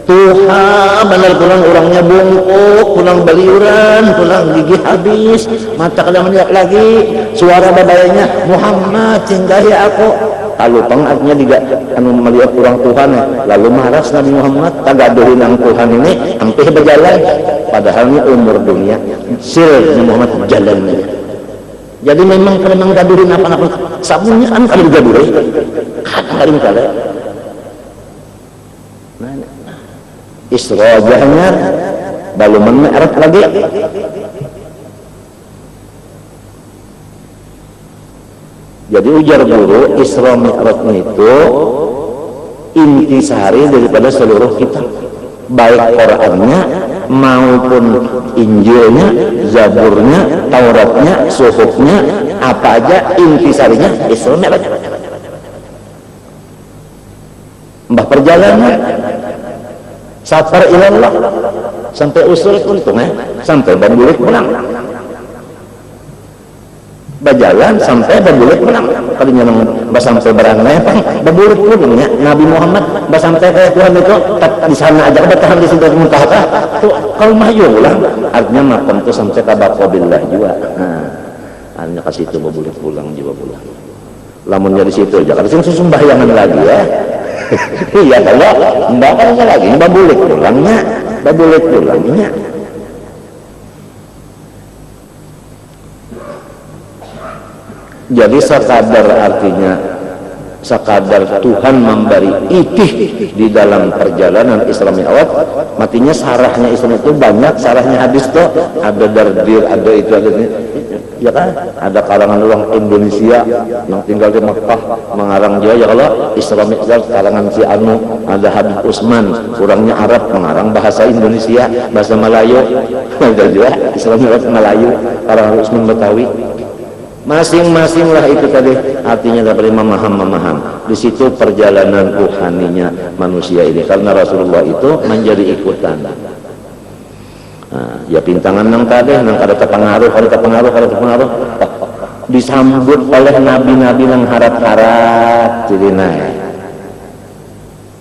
Tuhan benar pulang orangnya bungkuk, pulang beliuran, pulang gigi habis, mata kada melihat lagi, suara babayanya Muhammad singgahi aku. Kalau pengatnya juga melihat orang Tuhan, lalu maras Nabi Muhammad tagaduhin ang Tuhan ini, hampir berjalan, padahal ini umur dunia, Nabi Muhammad jalan aja. Jadi memang kalau gaduhin apa-apa, sabunnya kan kalau digaduhin, kadang-kadang kali. Isra jahnya baluman Mi'raj lagi. Jadi ujar guru Isra Mi'raj itu intisari daripada seluruh kitab, baik Qur'annya maupun Injilnya, Zaburnya, Tauratnya, Suhufnya, apa aja intisarinya Isra Mi'raj. Mbah perjalanan safar ilallah sampai usul untung sampai berbulik pulang, berjalan sampai berbulik pulang. Kalinya sampai berangai berbulik pulangnya Nabi Muhammad sampai kayak Tuhan itu di sana aja bertahan di situ muntah tuh kalau maju pulang artinya makom itu sampai kabakobillah juga. Hanya kasih itu berbulik pulang juga pulang. Lamun dari situ aja kalau susum bayangan lagi ya. Iya kalau mbak kan lagi mbak boleh pulangnya jadi sekadar artinya sekadar Tuhan memberi itih di dalam perjalanan Isra Mi'raj. Matinya sarahnya Isra itu banyak, sarahnya hadis tuh ada dardir, ada itu, ada ini. Ya kan? Ada kalangan orang Indonesia yang tinggal di Mekah mengarang dia ya kalau Isra Mi'raj kalangan si Anu, ada Habib Usman, orangnya Arab mengarang bahasa Indonesia, bahasa Melayu. Ada juga Isra Mi'raj Melayu, kalangan Usman Betawi. Masing-masing lah itu tadi artinya dapat memaham di situ perjalanan ruhaninya manusia ini karena Rasulullah itu menjadi ikutan. Nah, ya pintangan nang tadi nang ada terpengaruh disambut oleh nabi-nabi yang harap-harap jadi naik.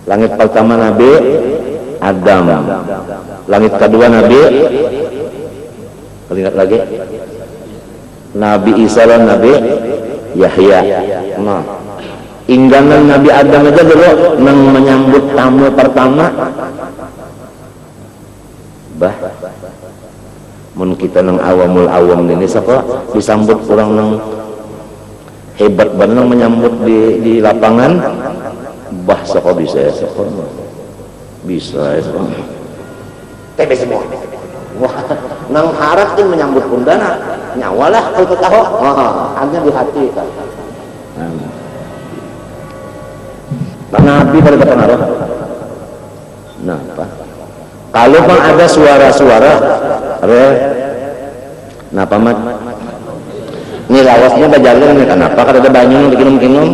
Langit pertama Nabi Adam, langit kedua Nabi ingat lagi Nabi Isa dan Nabi Yahya. Nah, ingganan Nabi Adam aja dulu nang menyambut tamu pertama. Bah, mun kita nang awamul awam ini sapa disambut kurang nang hebat banget menyambut di lapangan. Bah, sapa bisa ya, sapa bisa ya, sapa tebe semua. Wah, nang harap tuh menyambut pundana nyawalah kalau tahu. Wah, hanya di hati kan. Nabi pada pengaruh. Nah, apa? Kalau pun ada suara-suara, napa mat? Ini lawasnya berjalan nih, kenapa? Kalau ada banyu yang dikinum-kinum,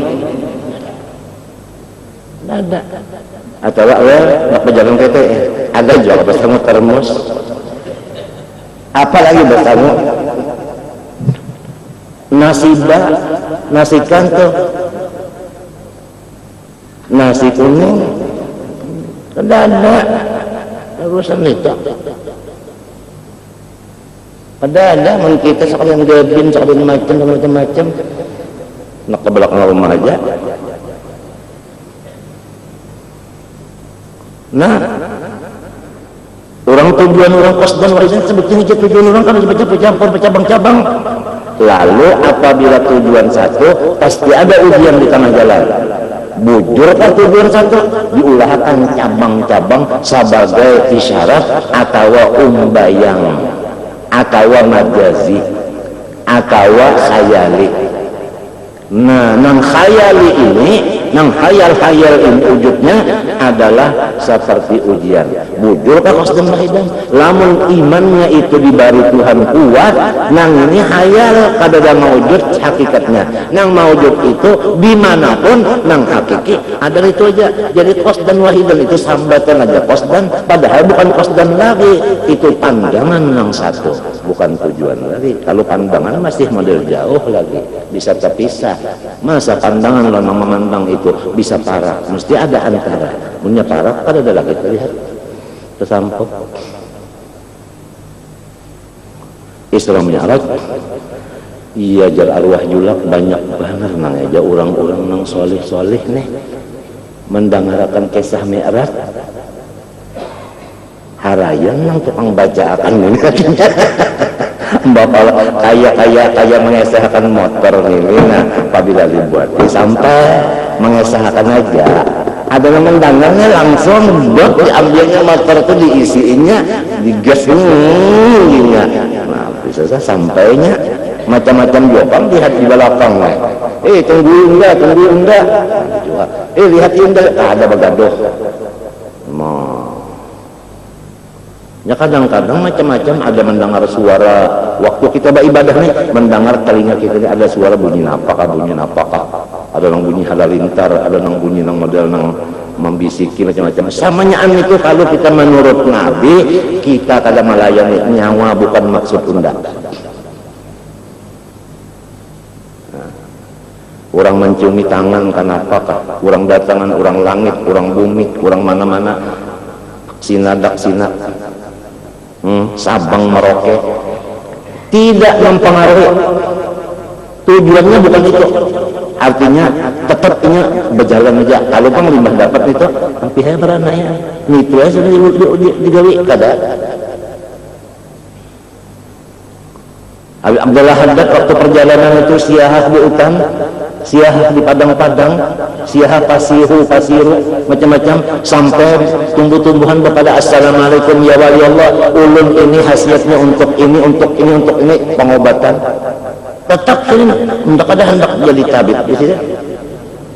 ada. Atau nak berjalan kete, ada juga bersama termos. Apalagi bersama nasi kanto, nasi kuning, ada urusan itu. Ada mun kita sekalian gebin, sekalian macam-macam, nak ke belakang rumah aja. Nah, orang tujuan orang qasdan warisan sebetulnya tujuan orang kan bercabang-cabang. Lalu apabila tujuan satu, pasti ada ujian di tengah jalan. Bujur kan tujuan satu, diulahkan cabang-cabang sebagai isyarat atau umbayang atau majazi atau khayali. Nah, nang khayali ini, nang khayal-khayal ini wujudnya adalah seperti ujian. Bujur kan qasdan bahidan. Lamun imannya itu diberi Tuhan kuat, nang ini khayal kada ada maujud hakikatnya. Nang maujud itu dimanapun nang hakiki adalah itu aja. Jadi qasdan wahidan itu sambatan aja qasdan, padahal bukan qasdan lagi. Itu pandangan nang satu, bukan tujuan lagi. Kalau pandangan masih model jauh lagi, bisa terpisah. Masa pandangan lo memandang itu bisa parah, mesti ada antara. Punya parah, ada lagi terlihat tersampuk. Isra Mi'raj, iya jal arwah julak banyak banget nang aja orang-orang nang solih-solih nih mendengarkan kisah Mi'raj. Harayan nang tukang baca akan ini bapak kaya mengesahkan motor ini. Nah, apabila dibuat sampai mengesahkan aja, ada yang mendengarnya langsung diambilnya motor itu diisiinnya digasnya. Nah, bisa sampainya macam-macam jawaban lihat di belakang. Tunggu enggak. Lihat enggak, ada begaduh. Ya kadang-kadang macam-macam ada mendengar suara waktu kita beribadah nih, mendengar telinga kita ini ada suara bunyi napakah, ada yang bunyi halalintar, ada yang bunyi yang model yang membisiki macam-macam. Samanyaan itu kalau kita menurut Nabi, kita kadang melayani nyawa bukan maksud undak. Orang menciumi tangan kenapakah? Orang datangan, orang langit, orang bumi, orang mana-mana, sinadak Sabang Merauke, tidak mempengaruhi. Tujuannya bukan itu. Artinya tetapnya berjalan aja. Kalau bang limbah dapat itu, tapi hebat ya. Itu aja digawi kada. Abdullah Haddad waktu perjalanan itu siahah di hutan, siahah di padang-padang, siahah pasiru macam-macam, sampai tumbuh-tumbuhan kepada assalamualaikum ya wali Allah, ulun ini khasiatnya untuk ini pengobatan. Tetap ini untuk ada hendak jadi tabib di sini.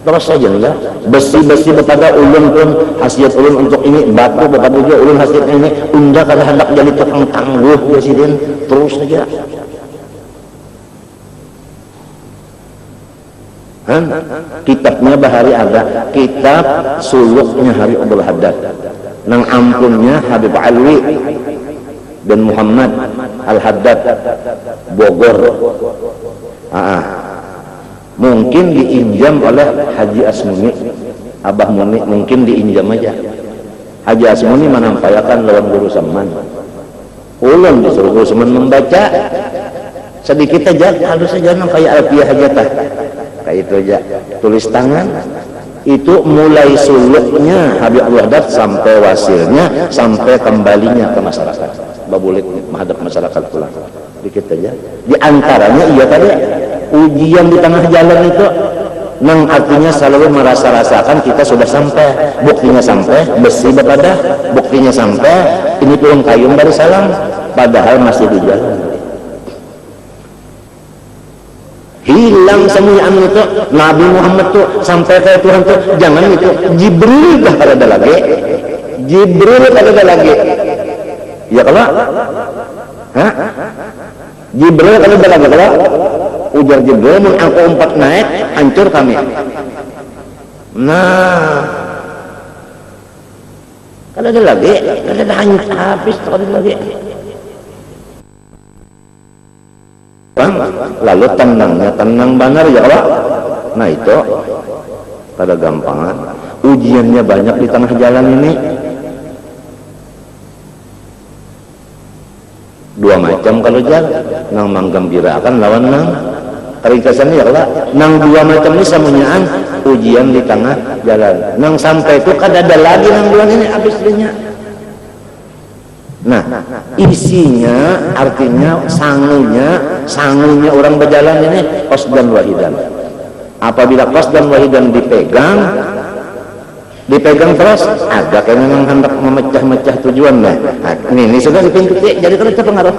Terus saja enggak besi-besi kepada ulun pun khasiat ulun untuk ini, batu kepada juga ulun khasiatnya ini, unda kada hendak jadi tukang tangguh presiden. Terus saja. Kitabnya bahari ada kitab suluknya Habib Abdul Haddad, nang ampunnya Habib Alwi dan Muhammad Al-Haddad Bogor. Mungkin diinjam oleh Haji Asmuni, Abah Muni, mungkin diinjam aja. Haji Asmuni menampaikan lawan guru Saman, ulun disuruh guru Saman membaca sedikit aja, halus saja nang kayak Alfiyah Hajatah. kayak itu aja. Tulis tangan itu mulai suluknya Habib Abdul Haddad sampai wasilnya sampai kembalinya ke masyarakat. Babulit menghadap masyarakat pulang. Dikit aja. Di antaranya iya tadi ujian di tengah jalan itu, nang artinya selalu merasa-rasakan kita sudah sampai, buktinya sampai, besi berpadah, buktinya sampai, ini turun kayung dari salam, padahal masih di jalan. Hilang semua itu. Nabi Muhammad tuh sampai ke Tuhan tuh jangan itu Jibril dah kada lagi, Jibril kada lagi, ya kalau, Jibril kada lagi kalau ujar Jibril mun aku umpat naik hancur kami. Nah kada ada lagi, kada ada hancur habis, kada lagi. Lalu tenang benar ya Allah. Nah itu pada gampangan ujiannya banyak di tengah jalan ini. Dua macam kalau jalan, nang menggembirakan lawan nang ringkasannya ya Allah. Nang dua macam ini samunyaan ujian di tengah jalan. Nang sampai itu kada ada lagi nang dua ini habis dinya. Nah, isinya artinya sangunya orang berjalan ini qasdan wahidan. Apabila qasdan wahidan dipegang terus, ada kayak memang hendak memecah-mecah tujuan lah. Nah, ini sudah di pintu jadi kalau terpengaruh.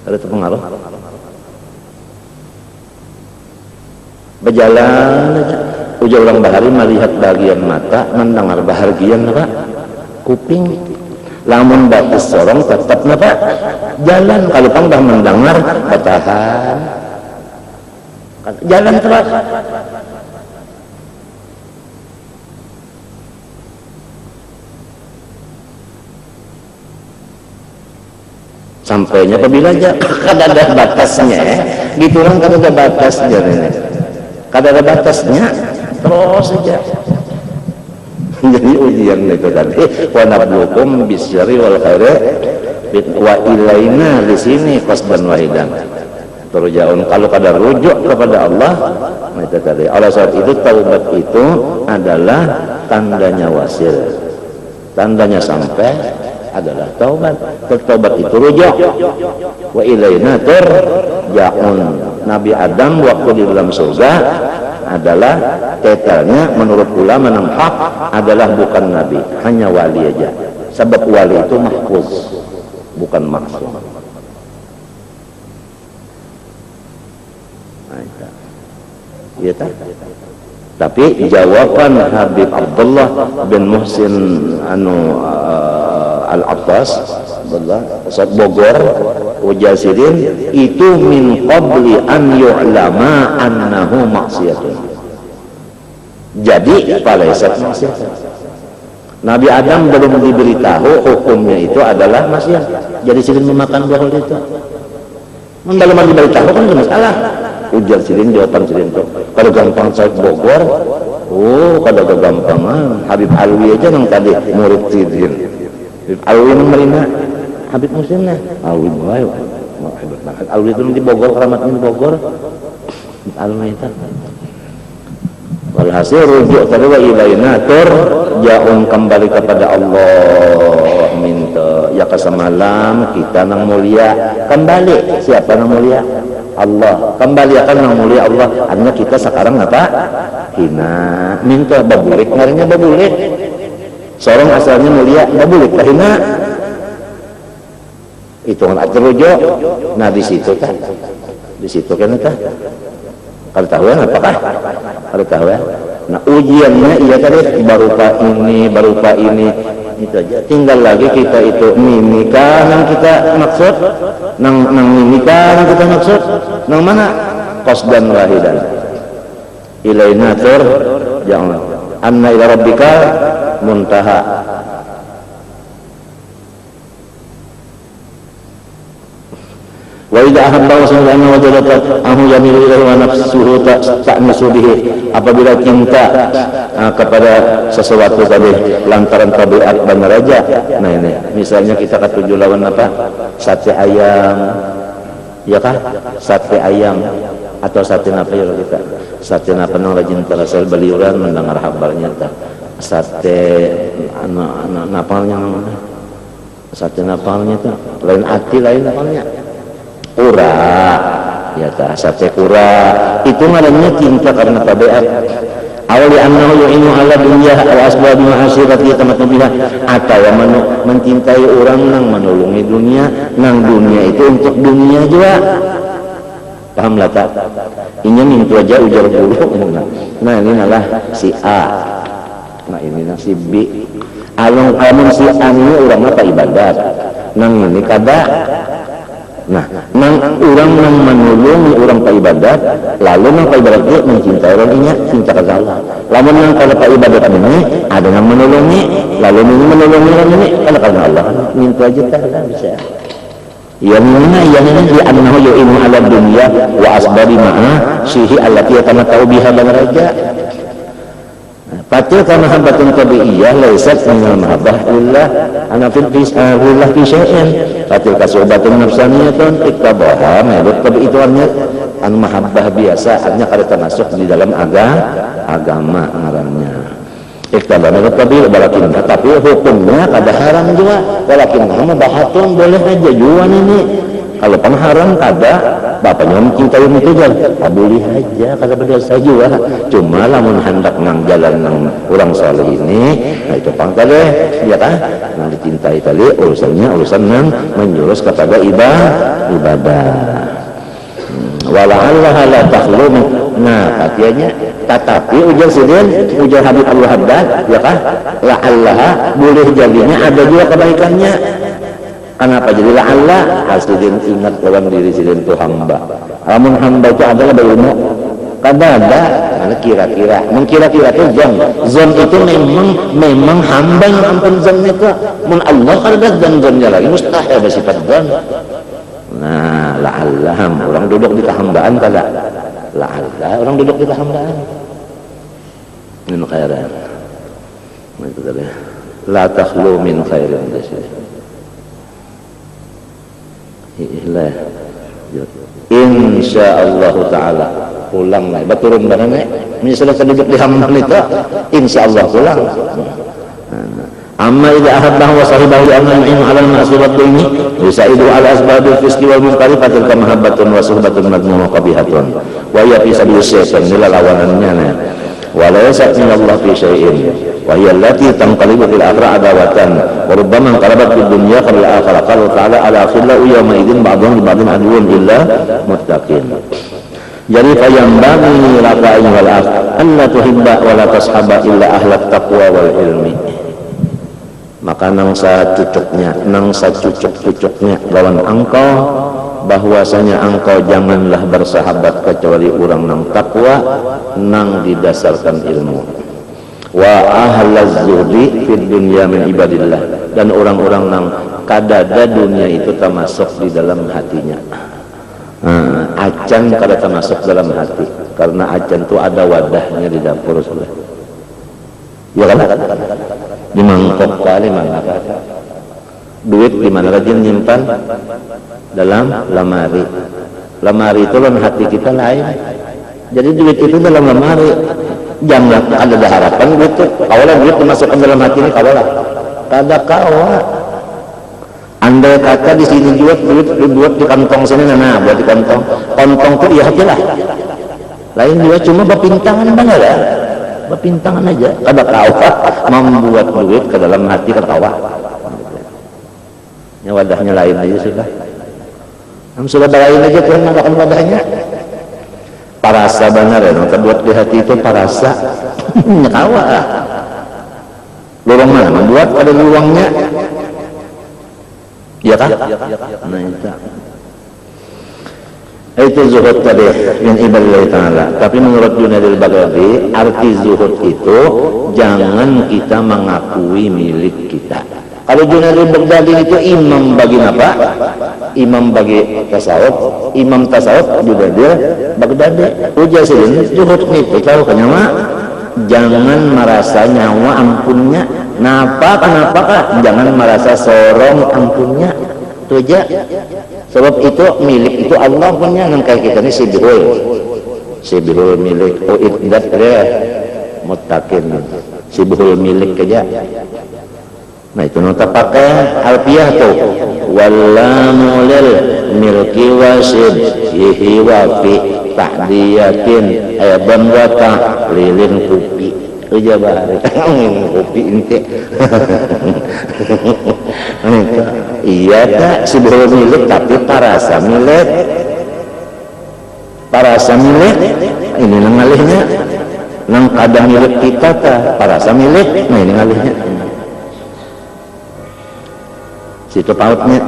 Ada terpengaruh. Berjalan aja. Ujung orang bahari melihat bagian mata, mendengar bahagian apa? Kuping. Lamun batis sorong tetap apa? Jalan. Kalau pang dah mendengar bertahan. Jalan terus. Sampainya apabila aja kada ada batasnya, gitu orang kada ada batasnya ini. Kada ada batasnya, terus saja. Jadi ujian itu tadi wa nabluukum bisyarri wal khairi wa ilaina di sini qasdan wahidan. Turja'un kalau kada rujuk kepada Allah, itu tadi. Oleh sebab itu taubat itu adalah tandanya wasil. Tandanya sampai adalah taubat. Taubat itu rujuk. Wa ilaina turja'un. Nabi Adam waktu di dalam surga adalah tetelnya menurut ulama yang hak adalah bukan nabi, hanya wali aja. Sebab wali itu mahfuz, bukan maksum. Iya tak? Tapi jawaban Habib Abdullah bin Muhsin Al-Abbas Ustaz Bogor Wajasirin itu min qabli an yu'lama annahu maksiyatun. Jadi paleset maksiat. Nabi Adam belum diberitahu hukumnya itu adalah maksiat. Jadi silin memakan buah itu. Belum diberitahu kan masalah. Ujar silin jawaban silin itu. Kalau gampang Ustaz Bogor, kada kegampangan. Habib Alwi aja yang tadi murid silin. Habib Alwi menerima Habib Muslimnya. Alwi mulai. Alwi itu di Bogor, keramatnya di Bogor. Alwi itu. Walhasil rujuk tadi wa ilaina turja'un, kembali kepada Allah. Minta ya kesemalam kita nang mulia kembali. Siapa nang mulia? Allah. Kembali akan nang mulia Allah. Artinya kita sekarang apa? Hina. Minta babulik, ngarinya babulik. Seorang asalnya mulia, babulik hina. Itu kan rujuk. Nah di situ kan, kan. Kalau tahu ya apakah? Kalau tahu ya. Nah ujiannya iya tadi berupa ini itu aja. Tinggal lagi kita itu mimika yang kita maksud, nang mimika yang kita maksud, nang mana? Qasdan wahidan. Ilaina jangan. Anna ila rabbika muntaha. Wa idza ahabba rasulana wajadat ahu yamilu ilaihi wa nafsuhu ta'nisu bihi. Apabila cinta kepada sesuatu tadi lantaran tabiat benar aja. Nah ini misalnya kita ketuju lawan apa? Sate ayam ya kah? Sate ayam atau sate napa ya kita? Sate napa nang rajin terasal beliuran mendengar kabarnya tah. Sate napalnya namanya. Sate napalnya tuh lain ati lain napalnya. Kura. Ya tah sate kura. Itu ngarannya cinta karena tabiat. Awal annahu yu'inu ala dunya wa asbabi ma'asirati tamattu biha, atau mencintai orang nang menolongi dunia, nang dunia itu untuk dunia juga. Paham lah tak? Ini mintu aja ujar guru. Nah ini adalah si A. Nah ini si B. Alung kamu si A ini orang apa ibadat. Nang ini kada. Nah, nang orang nang menolongi orang pa ibadat, lalu nang pa ibadat dia mencintai orang ini, cinta kepada Allah. Lalu nang kada pa ibadat ini, ada yang menolongi, lalu ini menolongi orang ini, karena Allah minta aja tak bisa. Yang ini di annahu yu'inu ala dunya wa asbabi ma'a syihi allati yatamatau biha bang raja. Fatil kama mahabbatun tabi'iyah laysat minal mahabbah lillah ana fil lillah fi syai'in. Fatil kasubatun nafsaniyatun iktabaha mabut tabi itu artinya an mahabbah biasa artinya kada termasuk di dalam agama ngarannya. Iktabaha mabut tabi walakin tapi hukumnya kada haram juga walakin mubahatun boleh aja juan ini. Kalau pan haram kada bapaknya mencintai itu aja boleh aja kada berdosa juga. Cuma lamun hendak nang jalan nang orang saleh ini nah itu pang kada ya kan nang dicintai tadi urusannya urusan nang menjurus kepada ibadah. Wala'allah la takhlu nah katanya tetapi ujar sidin ujar Habib Abdul Haddad ya kan la'allah boleh jadinya ada juga kebaikannya. Kenapa jadi la'allah hasilin ingat dalam diri sidin itu hamba. Namun hamba itu adalah berilmu kada ada karena kira-kira mengkira-kira itu zon itu memang hamba yang ampun zon itu mun Allah kada zon-zonnya lagi mustahil bersifat zon. Nah la'allah orang duduk di kehambaan kada la'allah orang duduk di kehambaan min khairan itu tadi la takhlu min khairin Ilah, insyaallah taala pulang lah, beturun barangnya. Misalnya duduk di hamdan itu, insyaallah pulang. Amma idza ahabbahu wa sahibahu an-na'im 'ala al-ma'subat ini, yusaidu 'ala asbabil fisqi wal munkari fatil mahabbatun wa suhbatun madmumah qabihatun. Wa ya fi sabil syaitan nilal lawanannya. Wa la yasat min Allah fi syai'in. وهي التي تنقلب في الآخرة عداوة وربما انقلبت في الدنيا قبل الآخرة قال تعالى على خلاء يومئذ بعضهم لبعض عدو إلا متقين. Jadi fayambaghi laka ayyuhal akh an la tuhibba wa la tashaba illa ahlat taqwa wal ilmi. Maka nang sacucuk-cucuknya lawan engkau bahwasanya engkau janganlah bersahabat kecuali orang nang takwa nang didasarkan ilmu. Wa ahlaz zuhdi fid dunya min ibadillah, dan orang-orang nang kadada dunia itu termasuk di dalam hatinya. Acan kada termasuk dalam hati karena acan itu ada wadahnya di dapur sudah. Ya kan? Di mangkok kali mana? Duit di mana rajin nyimpan? Dalam lemari. Lemari itu dalam hati kita lain. Jadi duit itu dalam lemari. Jangan ada harapan gitu. Kawalah duit dimasukkan dalam hati ini kawalah. Kada kawa. Andai kata di sini duit di kantong sini nah buat di kantong. Kantong tuh ya hati lah. Lain juga cuma bepintangan bang ya. Bepintangan aja. Kada kawa membuat duit ke dalam hati ketawa. Ya wadahnya lain aja sudah. Sudah lain aja Tuhan mengatakan wadahnya. Parasa benar ya, terbuat di hati itu parasa nyekawa lorong mana membuat ada luangnya ya kan? Nah itu zuhud tadi min ibadillah ta'ala. Tapi menurut Junaidil Baghdadi arti zuhud itu jangan kita mengakui milik kita. Kalau Junaidil Baghdadi itu imam bagi apa? Imam bagi tasawuf, imam tasawuf Junaidil Baghdadi. Ujar sini zuhud itu tahu kenapa? Jangan merasa nyawa ampunnya. Kenapa kah? Jangan merasa sorong ampunnya. Itu aja. sebab itu milik itu Allah punya, nang kayak kita ini sibirul milik iddat dia muttaqin sibirul milik aja. Nah itu nota pakai alfiyah tuh, wallamu lil milki wasid yihi wa fi ta'diyatin ayban wa ta'lilin kupi aja bahari kopi ente. Iya tak sibirul milik tapi parasa milik ini nang ngalihnya nang kadang milik kita ta parasa milik. Nah ini ngalihnya situ pautnya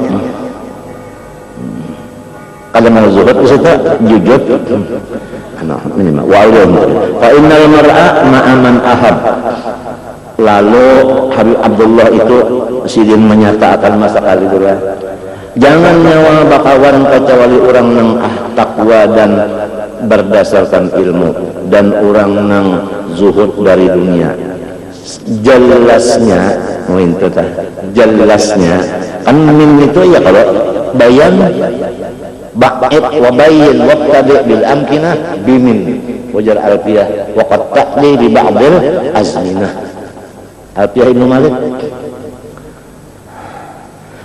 kadang mau zuhud situ jujud minimal wa'alum fa innal mar'a ma'aman ahab. Lalu Habib Abdullah itu sidin menyatakan masa kali dulu, jangan nyawa bakawan kecuali orang nang takwa dan berdasarkan ilmu dan orang nang zuhud dari dunia. Jelasnya jelasnya kan min itu ya kalau bayan ba'id wa bayyin waqtadi bil amkinah bimin wajar alfiyah wa qad taqdi bi ba'dil azminah. Alfiyah Ibnu Malik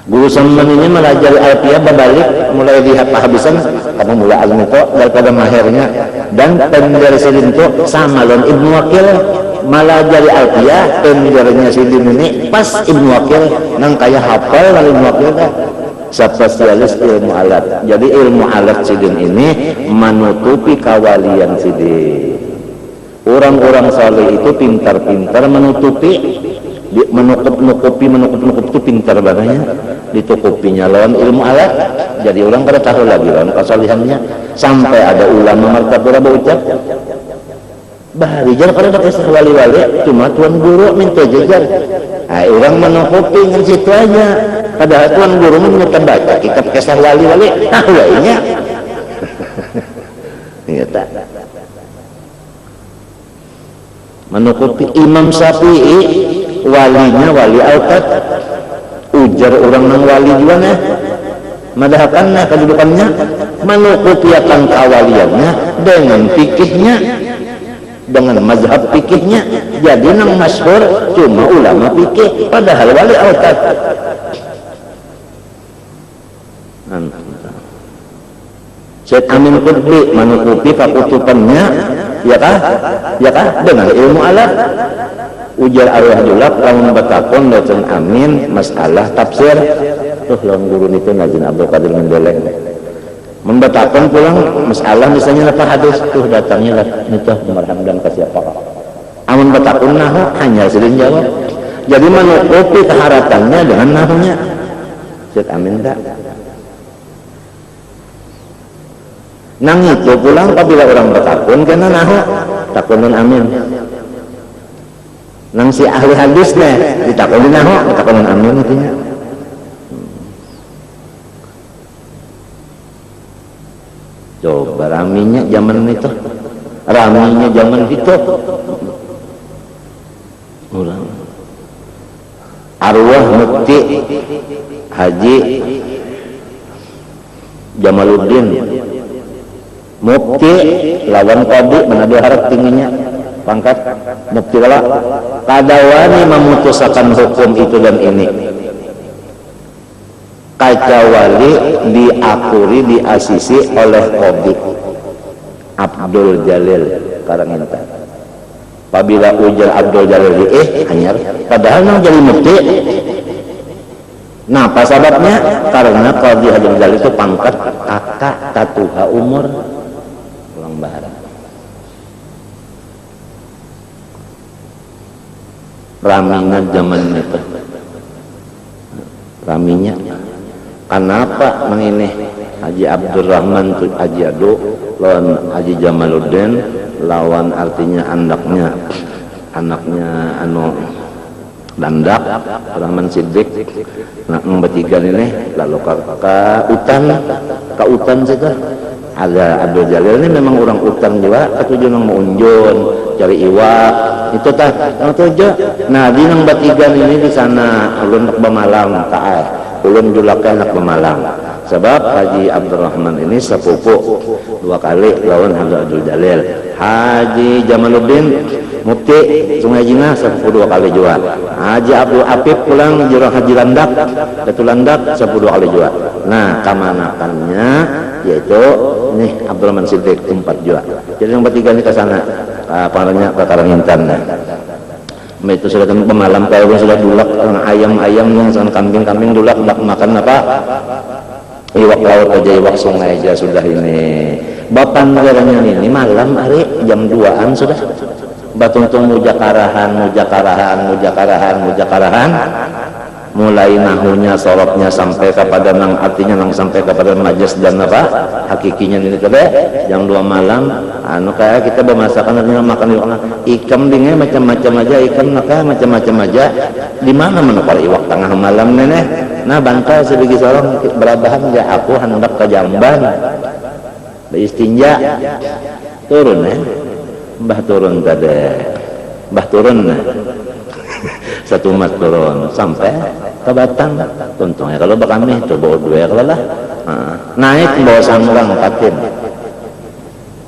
guru samman ini melajari alfiyah berbalik mulai lihat habisan karena mulai azmi itu daripada mahirnya dan penjelasan itu sama lawan Ibnu Wakil melajari alfiyah penjelasannya sidin ini pas Ibnu Wakil nang kaya hafal lalu Ibnu Wakil dah spesialis ilmu alat. Jadi ilmu alat sidin ini menutupi kawalian sidin. Orang-orang saleh itu pintar-pintar menutupi menukupi itu pintar banget ditukupinya lawan ilmu alat. Jadi orang pada tahu lagi lawan kesalihannya sampai ada ulama martabura berucap baharijar pada kisah wali-wali cuma tuan guru minta jajar. Orang menukupi dengan situ aja padahal tuan guru minta baca kitab kisah wali-wali tahu lainnya. Iya tak menukupi Imam Syafi'i walinya wali Al-Qad ujar orang nang wali juga nah madahakannya kedudukannya menukupi akan kawaliannya dengan fikihnya dengan mazhab fikihnya jadi nang masyhur cuma ulama fikih padahal wali Al-Qad. Syekh Amin Qutbi menukupi fakultupannya ya kah dengan ilmu alat ujar arwah julak lamun batakon dosen Amin masalah tafsir tuh lawan guru itu Nazin Abdul Qadir Mendeleng membatakon pulang masalah misalnya apa hadis tuh datangnya lah nitah Umar Hamdan ke siapa amun batakon nahu hanya sedang jawab jadi menutupi keharatannya dengan nahunya. Syekh Amin tak nang itu pulang apabila orang bertakun kena nahu takunan Amin nang si ahli hadisnya ditakunin nahu takunan Amin itunya. Coba raminya zaman itu ulang arwah mufti Haji Jamaluddin mufti lawan qadi mana dia harap tingginya pangkat mufti lah kadawani memutuskan hukum itu dan ini kacawali diakuri diasisi oleh qadi Abdul Jalil Karangenta. Apabila ujar Abdul Jalil hanyar padahal nang jadi mufti. Nah apa sebabnya? Karena qadi Abdul Jalil itu pangkat kakak tatuha umur ulang bahara raminya zaman itu raminya kenapa mengineh Haji Abdurrahman Haji Adu lawan Haji Jamaluddin lawan artinya anaknya anu dandak Rahman Siddiq nah bertiga ini lalu ke utan saja ada Abdul Jalil ini memang orang utan juga ketujuh nang unjun cari iwak itu tah tujuh nah di nang bertiga ini di sana ulun nak bemalang ulun julaka nak bemalang sebab Haji Abdurrahman ini sepupu 2 kali lawan Haji Abdul Jalil. Haji Jamaluddin Mufti Sungai Jina sepupu 2 kali juga. Haji Abdul Apip pulang jurang Haji Landak Datu Landak sepupu 2 kali juga. Nah kamanakannya yaitu nih Abdurrahman Siddiq 4 juga. Jadi yang bertiga ini ke sana pangannya ke Karangintan. Itu sudah pemalam kalau sudah dulak ayam-ayam yang kambing-kambing dulak makan apa iwak laut aja iwak sungai aja sudah ini bapak negaranya ini malam hari jam 2-an sudah batuntung mujakarahan mulai nahunya sorotnya sampai kepada nang artinya nang sampai kepada majas dan apa hakikinya ini tadi jam 2 malam anu kayak kita bermasakan artinya makan ikan dingin macam-macam aja ikan macam-macam aja di mana menukar iwak tengah malam nenek nah bantal sedikit seorang berabahan ya aku hendak ke Jamban beristinja turun mbah turun tadi mbah turun satu mat turun sampai ke Batang untungnya kalau kami coba 2 kalau lah naik bawa sanggang patin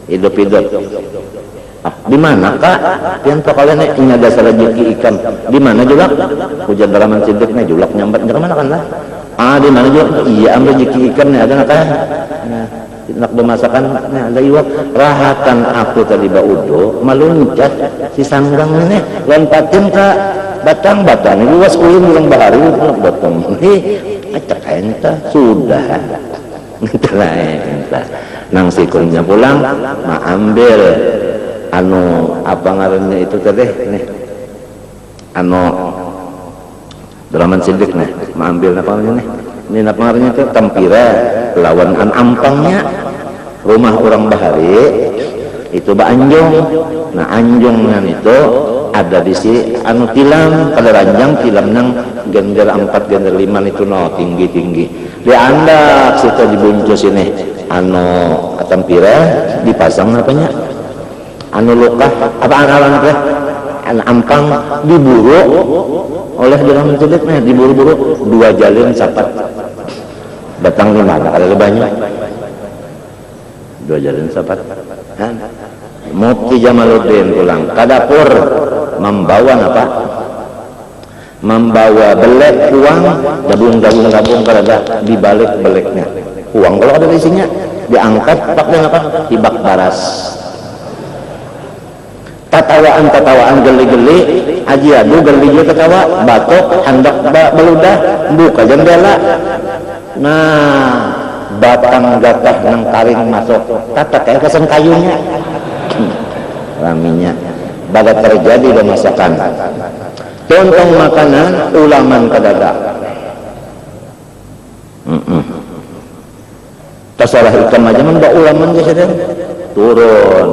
hidup-hidup di mana kak yang kalian ini ada salah rezeki ikan di mana juga hujan Abdurrahman Siddiq nih julak nyambat ke mana kan lah di mana juga iya ambil rezeki ikan nih ada nggak kan nak bermasakan ada iwak rahatan aku tadi baudo meluncat si sanggang ini lompatin ke Batang ini luas ulin yang bahari Batang acak enta sudah enta nang sikunnya pulang ambil anu apa ngarannya itu tadi nih anu Abdurrahman Siddiq nih ambil apa namanya nih ini apa ngarannya itu Tampira lawan ampangnya rumah orang bahari itu Anjong. Nah Anjongnya itu ada di si anu tilam pada ranjang tilam nang gender 4 gender 5 itu no tinggi di andak situ dibuncus ini anu Tampira dipasang apanya anu lokah apa anak ampang diburu oleh Abdurrahman Siddiq diburu-buru 2 jalin sapat datang di mana ada banyak 2 jalin sapat Mufti Jamaluddin pulang ke dapur membawa apa membawa belek uang gabung kada di balik beleknya uang kalau ada isinya diangkat pakai apa tibak baras tatawaan geli-geli aji adu geli ketawa batok hendak beludah buka jendela nah batang gatah nang karing masuk tata kayak kesan kayunya raminya pada terjadi pemasakan tontong makanan ulaman kadada terserah hitam aja mbak ulaman biasanya turun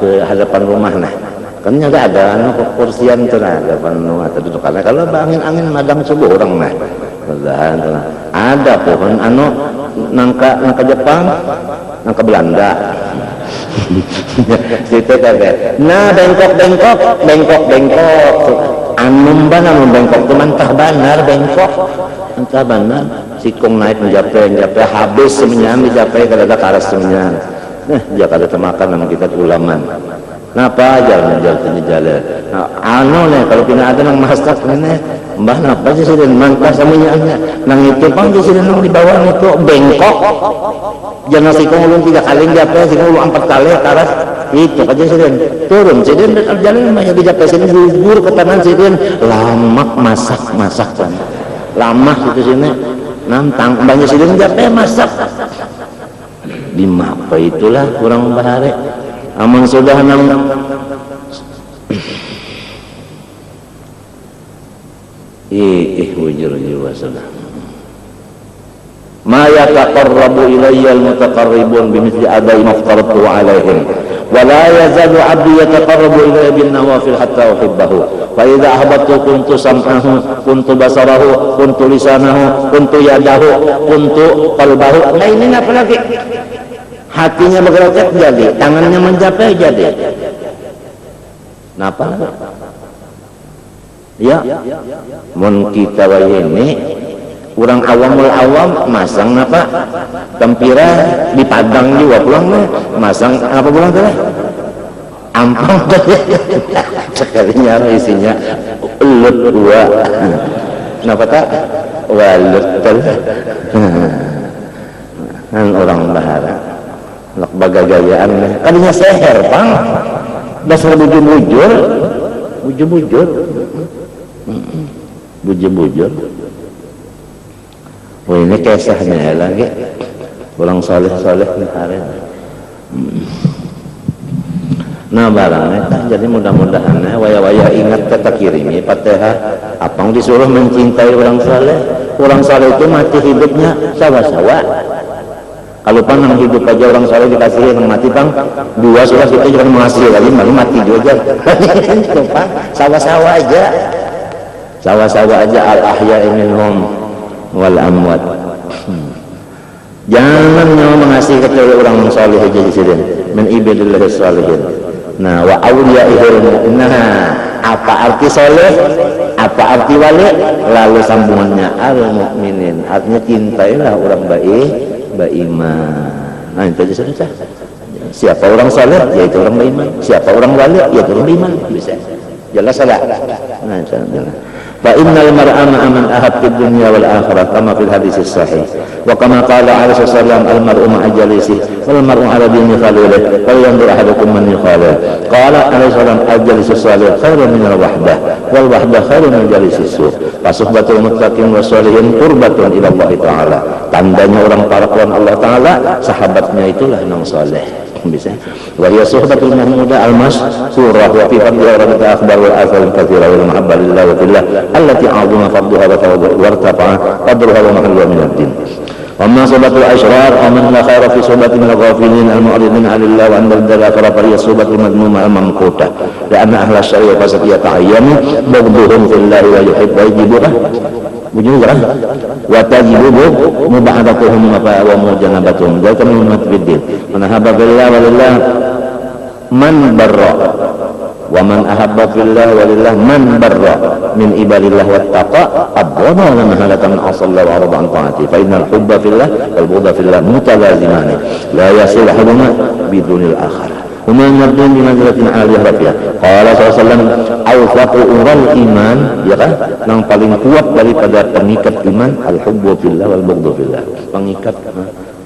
ke hadapan rumah nah kan ada kursian tuh nah hadapan rumah terdudukan kalau angin madang subuh orang nah ada pohon anu nangka Jepang nangka Belanda situ kabeh nah bengkok anu bengkok itu mantah benar sikung naik menjapai habis semenyan dijapai kada ada karas semenyan dia kada termakan nama kita ulaman napa jalan nah anu nih kalau tidak ada nang masak nih mbah napa sih sudah mantah semuanya nang itu pang sih nang di bawah itu bengkok jangan sikung ulun 3 kali japai sikung ulun 4 kali karas itu aja sih turun sih jalan banyak dijapai sini gugur ke tangan sih lama masak kan lama itu sini nantang banyak sih japai masak di mapa itulah kurang bahare aman sudah nang wujur jiwa sudah ma yataqarrabu ilayya al-mutaqarribun bimithli adai maftaratu alaihim wa la yazalu 'abdi yataqarrabu ilayya bin nawafil hatta uhibbahu fa idza ahbabtu kuntu sam'ahu kuntu basarahu kuntu lisanahu kuntu yadahu kuntu qalbahu nah ini apa lagi hatinya bergerak jadi tangannya mencapai jadi napa ya mun kita ini Orang awam masang apa tempira di Padang juga pulang masang apa pulang tuh ampang sekalinya isinya ulut dua kenapa tak walut kan orang bahara nak bagagayaan kadinya seher pang dasar bujur-bujur oh ini kisahnya lagi orang soleh nih hari nah barangnya jadi mudah-mudahan waya-waya ingat kata kirimi Fatihah apang disuruh mencintai orang soleh itu mati hidupnya sawa-sawa kalau panang hidup aja orang soleh dikasih yang mati pang dua surah itu jangan menghasil lagi mati juga sawa-sawa aja al-ahya'i minhum wal amwat. Jangan nyawa mengasihi kecuali orang soleh aja di sini min ibadillahi sholihin. Nah wa awliyaihil mu'minah apa arti soleh apa arti wali lalu sambungannya al mu'minin artinya cintailah orang beriman. Nah itu aja sudah siapa orang soleh yaitu orang beriman siapa orang wali yaitu orang beriman bisa jelas salah. Nah jelas فإن المرء مع من أحب في الدنيا والآخرة كما في الحديث الصحيح وكما قال عليه الصلاة والسلام المرء مع جليسه والمرء على دين خليله فلينظر أحدكم من يخالل قال عليه الصلاة والسلام الجليس الصالح خير من الوحدة والوحدة خير من الجليس السوء فصحبة المتقين والصالحين قربة إلى الله تعالى tandanya orang parakuan Allah Ta'ala sahabatnya itulah yang saleh bisa wahia suhbatul mahmudah al-masyhurah wa fi fadliha rabita akhbar wal athar katsira wal mahabbah lillah wa fillah allati a'zama fadluha wa irtafa'a qadruha wa mahalluha min ad-din wa ma suhbatul ashrar wa man la khaira fi suhbati min al-ghafilin al-mu'ridin 'anillah wa 'an al-akhirah fa hiya suhbatul madmumah al-mamqutah li'anna ahla syari'ah fasad yata'ayyanu bughduhum fillah wa yuhibbu yajibuha bujurah wa tajibu mubahadatuhum wa mujanabatuhum dzalika min matbiddin man ahabba billah walillah man barra wa man ahabba billah walillah man barra min ibadillah wattaqa abwana wa mahalatan asallahu wa arda an ta'ati fa innal hubba fillah wal bughda fillah mutalaziman la yasil ahaduhuma bidunil akhar huma mardun bi manzilatin aliyah rafi'ah qala sallallahu alaihi wasallam awfaqu ural iman ya kan yang paling kuat daripada pengikat iman al hubbu fillah wal bughdu fillah pengikat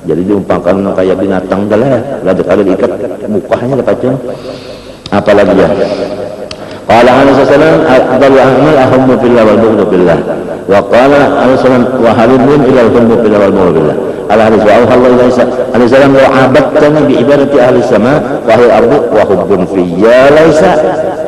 jadi diumpamakan kayak binatang dalah lah kalau diikat mukanya lepacun apalagi ya qala alaihi wasallam afdalu a'mal ahubbu fillah wal bughdu fillah wa qala alaihi wasallam wa halidun ila al hubbu fillah wal bughdu fillah al-hadis wa Allah alaihi salam wa abadtani bi ibadati ahli sama wa ahli ardi wa hubbun fiyya laisa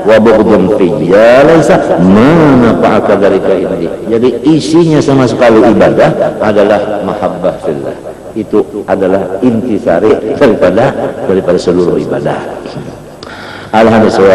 wa bughdun fiyya laisa ma nafa'aka dzalika indi. Jadi isinya sama sekali ibadah adalah mahabbah fillah. Itu adalah intisari daripada seluruh ibadah. Al-hadis wa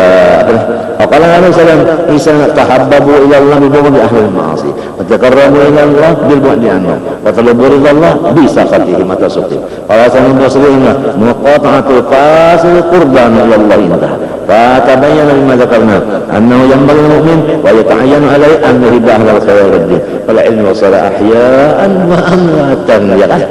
qala alaihi salam isa tahabbabu ila Allah bi bughdi ahli al-ma'asi wa taqarrabu ila Allah bil bu'di anhu wa talabu ila Allah bi saqatihi mata suqi qala sanan rasulullah muqata'atul fasil qurban ila Allah indah fa tabayyana mimma dzakarna annahu yanbaghi al-mu'min wa yata'ayyanu alayhi an yuhibba ahlal khair wad-din wal ilmu wa salah ahya'an wa amwatan ya kan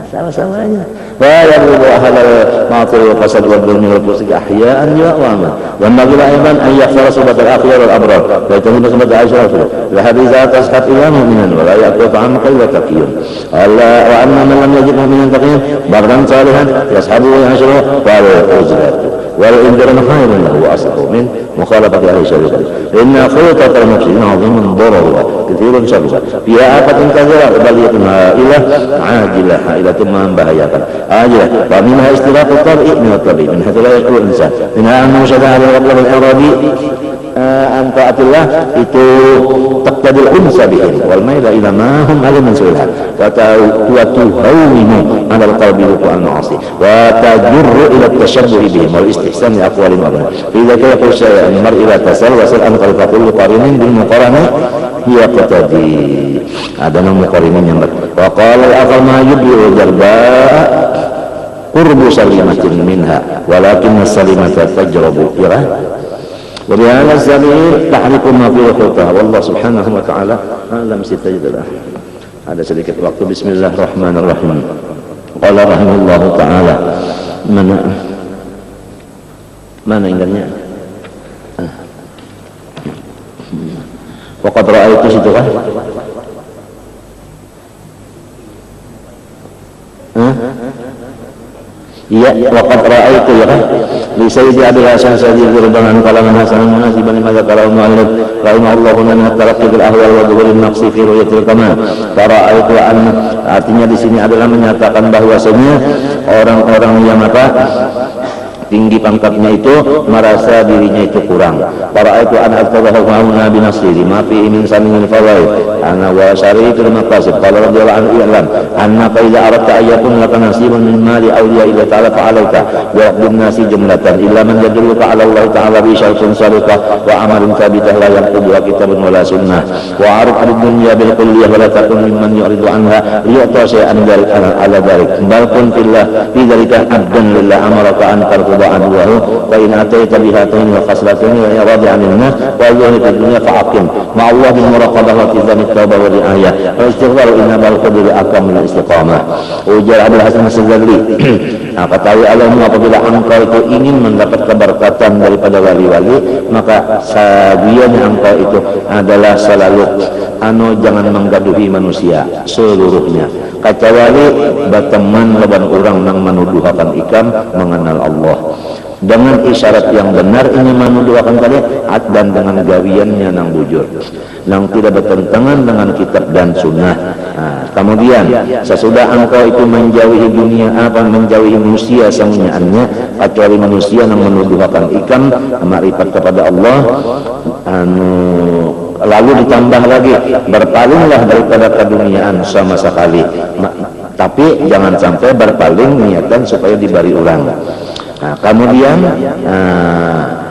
sama-samanya wa yabghu ahlal ma'til wa fasad wal dhulmi wal fusq ahya'an wa amwatan yanbaghi aidan an yakhsara subat al-akhyar wal abrar wa yatahudu subat al-ashrar wa hadhihi tasqat ila mu'minan wa la yaqtu an qayla taqiyun Allah wa anna man lam yajid mu'minan taqiyan barran salihan yashabu wa yashru wa al-uzratu wal indran khairun lahu aslahu min mukhalafati ahli syariah inna khulqatal mufsidin 'azimun dararuha katsirun syarruha fiha afatun katsira wa baliyatun ilah ajilah ilatun membahayakan ajilah wa minha istiraqu tar'i min at-tabi min hatta la yaqul insan minha annahu syada'a al-qabla al-iradi anta'atillah itu taqtadil unsa bihim wal maila ila ma hum alim min sulha wa tuhawwinu 'ala al-qalbi wa al-ma'asi wa tajurru ila at-tashabbuh bihim wal istihsan li aqwalihim wa fi dhalika yaqul syai'an mar ila tasal wa sal an qalbi kullu qarinin bil muqarana hiya qatadi ada nama muqarinin yang wa qala al-akhar ma yubyu darba qurbu salimatin minha walakin as-salimata tajrabu ya wa bihadha sabil tahriku ma fi khutah wallahu subhanahu wa ta'ala alam sitajidah. Ada sedikit waktu. Bismillahirrahmanirrahim. Qala rahimahullahu ta'ala, mana ingatnya? Waqad ra'aitu situ kan? Iya, waqad ra'aitu ya kan? Li sayyidi Abil Hasan Sadid radhiyallahu anhu qala hasanan munasiban lima dzakara al-mu'allif rahimahullahu lana taraqqi bil ahwal wa dhuhur an-naqsi fi ru'yatil kamal. Ra'aitu an, artinya di sini adalah menyatakan bahwasanya orang-orang yang tinggi pangkatnya itu merasa dirinya itu kurang. Para itu an al-tabahu ma'una bi nasiri ma fi min samin fawaid ana wa syari'ul maqasid. Qala radhiyallahu anhu i'lam anna fa idza aradta ayatun laka nasibun min mali awliya illa ta'ala fa'alaita wa bin nasi jumlatan illa man yadulluka 'ala Allah ta'ala bi syartin sharifah wa amalin thabitah la yanqudu kitabun wala sunnah wa arif ad-dunya bil kulliyah wa la takun mimman yuridu anha liyata shay'an dari ala dhalik bal kun fillah fi dzalika abdan lillah amaraka an وعدوه وإن أتيت بهاتين الخصلتين وإراد عن الناس وأيها في الدنيا فأقم مع الله بالمراقبة والتزام التوبة والرعاية والاستغفار إنما القدر أقام من الاستقامة. Ujar Abul Hasan As-Sadli, ketahui Allahmu apabila engkau itu ingin mendapat keberkatan daripada wali-wali, maka sabianya engkau itu adalah selalu jangan menggaduhi manusia seluruhnya. Kecuali berteman leban orang yang menuduhakan ikam mengenal Allah dengan isyarat yang benar ini menuduhakan kali dan dengan gawiannya yang bujur yang tidak bertentangan dengan kitab dan sunnah. Kemudian sesudah engkau itu menjauhi dunia menjauhi manusia semuanya kecuali manusia yang menuduhakan ikam makrifat kepada Allah lalu ditambah lagi berpalinglah daripada keduniaan sama sekali, tapi jangan sampai berpaling niatan supaya diberi ulang. Kemudian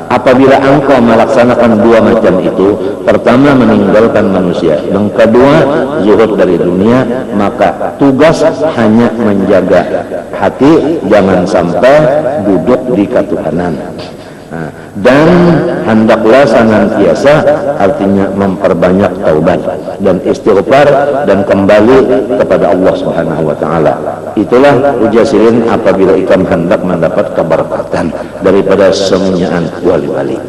apabila engkau melaksanakan dua macam itu, pertama meninggalkan manusia, yang kedua zuhud dari dunia, maka tugas hanya menjaga hati jangan sampai duduk di ketuhanan. Dan hendaklah senantiasa artinya memperbanyak taubat dan istighfar dan kembali kepada Allah Subhanahu wa taala. Itulah ujasirin apabila ikam hendak mendapat keberkatan daripada semuanya wali-wali.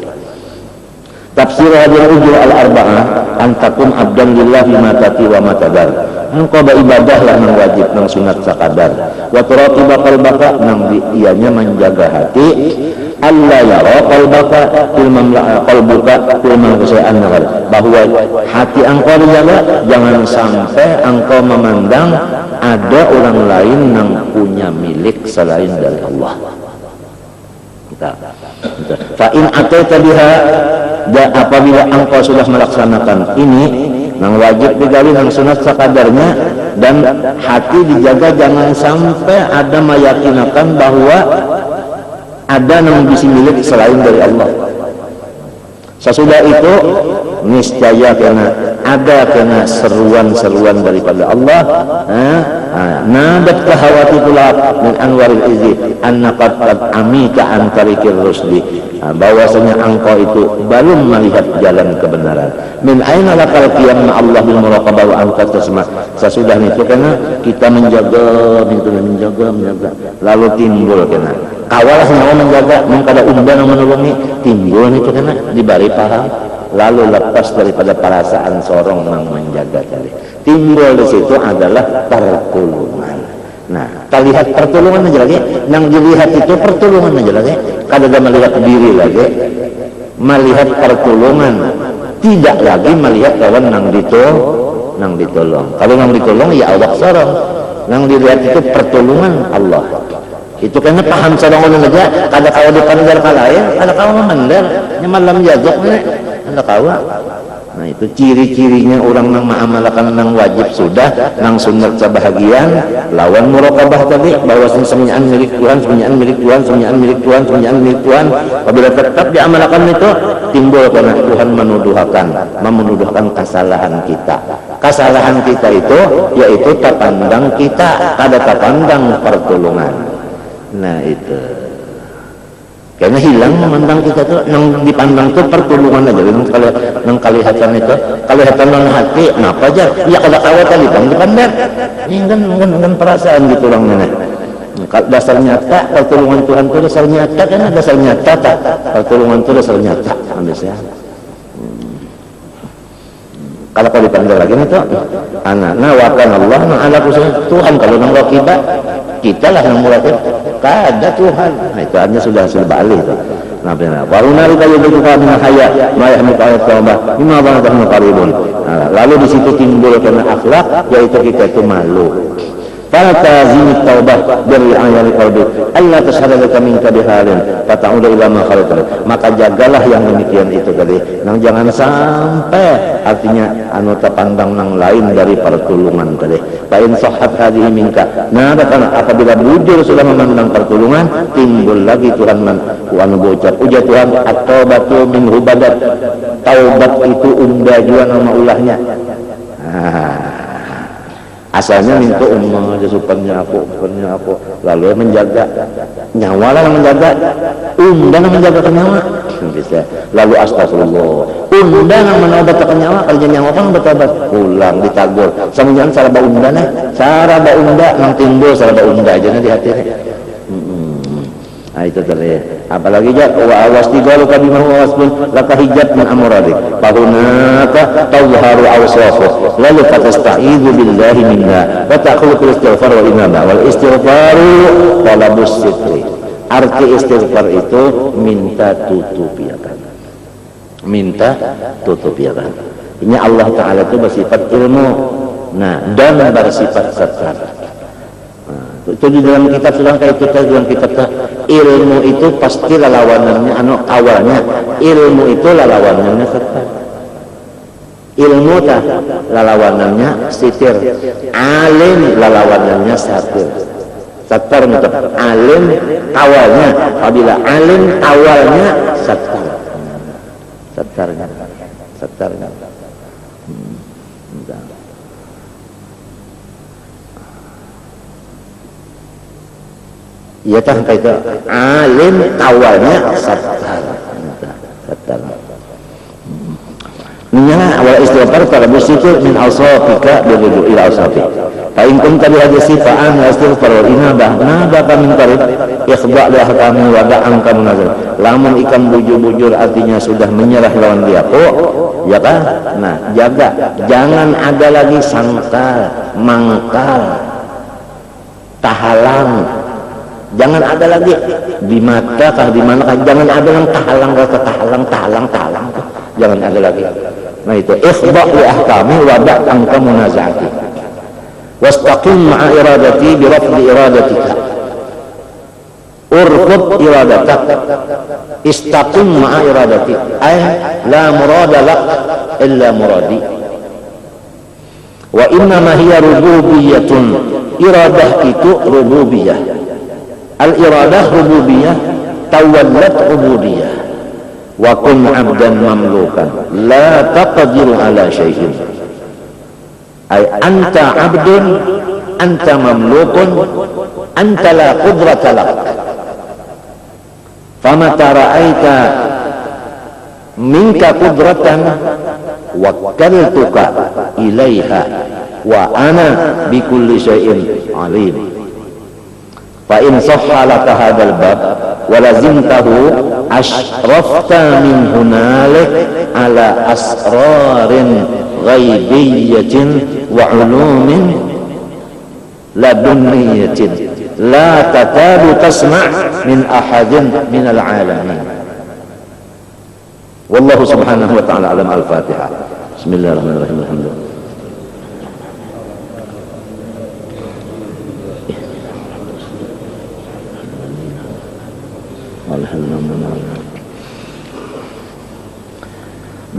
Tafsir hadil ujur al-arba'ah antakum abdan lillah bima tati wa matadar. Engkau beribadahlah nang wajib nang sunat sakadar. Wa turatiba qalbaka nang ianya menjaga hati. Allah yara qalbaka qalbuka ilman kesean bahwa hati engkau dijaga, jangan sampai engkau memandang ada orang lain yang punya milik selain dari Allah. Fa in ataita biha, apabila engkau sudah melaksanakan ini nang wajib digali nang sunat sakadarnya dan hati dijaga jangan sampai ada meyakinakan bahwa ada yang bisa milik selain dari Allah. Sesudah itu niscaya kena seruan-seruan daripada Allah. Nabat kahawati tulak min anwaril izi annaqad amika an tarikir rusdi, bahwasanya engkau itu belum melihat jalan kebenaran. Min aina lakal qiyam Allah bil muraqabah wa anta tasma. Sesudah itu kita menjaga lalu timbul kawalah nyawa menjaga mengkada umban menolongi timbul itu dibari paham lalu lepas daripada perasaan sorong yang menjaga tadi. Timbul di situ adalah pertolongan. Nah, terlihat pertolongan aja lagi, yang dilihat itu pertolongan aja lagi. Kada melihat diri lagi, melihat pertolongan, tidak lagi melihat kawan nang ditolong. Kalau nang ditolong ya Allah sorong, nang dilihat itu pertolongan Allah. Itu karena paham sarang orang aja, kada kawa dipandar kalayan, kada kawa memandar, malam jazok kada kawa. Nah itu ciri-cirinya orang yang mengamalkan nang wajib sudah, nang sunat sebahagian, lawan muraqabah tadi, bahwa semuanya milik Tuhan, semuanya milik Tuhan, semuanya milik Tuhan, semuanya milik Tuhan. Apabila tetap diamalkan itu, timbul karena Tuhan menuduhkan kesalahan kita. Kesalahan kita itu, yaitu terpandang kita, kada terpandang pertolongan. Nah itu Karena hilang memandang kita tuh, nang dipandang tuh pertulungan aja, nang kalihatan itu, kalihatan nang hati, kenapa aja? Ya kalau kawat tadi bang dipandang, ini kan perasaan gitu orang nenek. Dasar nyata, pertolongan Tuhan itu dasar nyata, karena dasar nyata, pertolongan itu dasar nyata, ya. Kalau dipandang lagi nih tuh, anak-anak wakan Allah, ala Tuhan kalau nang kita lah yang mulai kada Tuhan. Nah, itu artinya sudah balik itu. Nah, benar. Warunari kayu berbuka min haya, ma'yah ayat tawbah, lima banget dah qaribun. Lalu di situ timbul karena akhlak, yaitu kita itu malu. Faltazim taubah dari ayat qalbi alla tashhadu minka bihalin fata'udu ila ma khalaqta. Maka jagalah yang demikian itu tadi, nang jangan sampai artinya anu terpandang nang lain dari pertolongan tadi. Fa in sahhat hadhihi minka, nah apabila bujur sudah memandang pertolongan, timbul lagi Tuhan anu bocap ujar Tuhan at-taubatu min hubadat. Taubat itu jua nama ulahnya. Asalnya minta aja supaya aku lalu menjaga nyawa lah menjaga undang menjaga nyawa bisa lalu astagfirullah undang menobatkan nyawa kalau nyawa kan bertobat pulang ditagur sama cara baunda cara baunda nang timbul cara baunda aja di hati. Nah itu tadi. Apalagi ya wa awastigalu kabima wa wasbun laka hijab min amradik. Fahunaka tawharu awsafu. Lalu fatasta'idzu billahi minna wa takhluqul istighfar wal inaba wal istighfaru talabus sitri. Arti istighfar itu minta tutupiakan. Minta tutupiakan. Ini Allah Ta'ala itu bersifat ilmu. Nah, dan bersifat satar. Itu di dalam kitab sudah kayak kita dalam kitab ilmu itu pasti lalawanannya awalnya ilmu itu lalawanannya setar, ilmu tak lalawanannya sitir, alim lalawanannya satir. Setar itu alim awalnya, apabila alim awalnya setarnya. Ya kan itu alim awalnya satar. Nya awal istighfar talabus itu min awsafika biruju ila awsafi. Fa in kunta bi hadhihi sifa'an istighfar wa inabah nabaka min qarib ikhba' li ahkami wa da'an kamu nazar. Lamun ikan bujur-bujur artinya sudah menyerah lawan dia ya kan? Nah, jaga jangan ada lagi sangkal, mangkal, tahalang. Jangan ada lagi di mata kah di mana kah, jangan ada yang tahalang. Jangan ada lagi. Nah itu ikhba' li ahkami wa da'an kamu nazati. Wastaqim ma'a iradati bi rafdi iradatika. Urfud iradatak. Istaqim ma'a iradati. Ay la murada lak illa muradi. Wa innama hiya rububiyyatun. Iradah itu rububiyah. Al-iradah rububiyah tawallat ubudiyah wa kun 'abdan mamlukan la taqdiru ala syai'in ay anta 'abdun anta mamlukun anta la qudrata lak famata ra'aita minka qudratan wakkaltuka ilaiha wa ana bikulli syai'in alim. فإن صح لك هذا الباب ولزمته أشرفت من هنالك على أسرار غيبية وعلوم لدنية لا تكاد تسمع من أحد من العالمين. والله سبحانه وتعالى أعلم. الفاتحة. بسم الله الرحمن الرحيم. الحمد لله.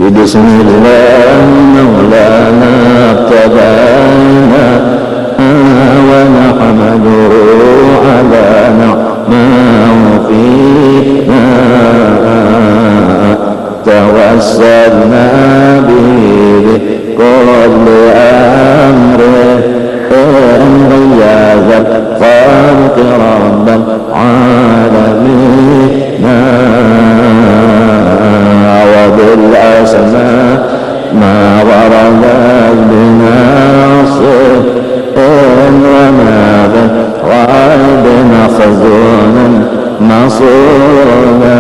Bismillah maulana tabana wa nahmaduhu ala ni'mahu fina tawassalna bihi kulli amri ya zal khalqi rabbal alamin سماء ما وردت بنص وما بالغيب مخزونا مصونا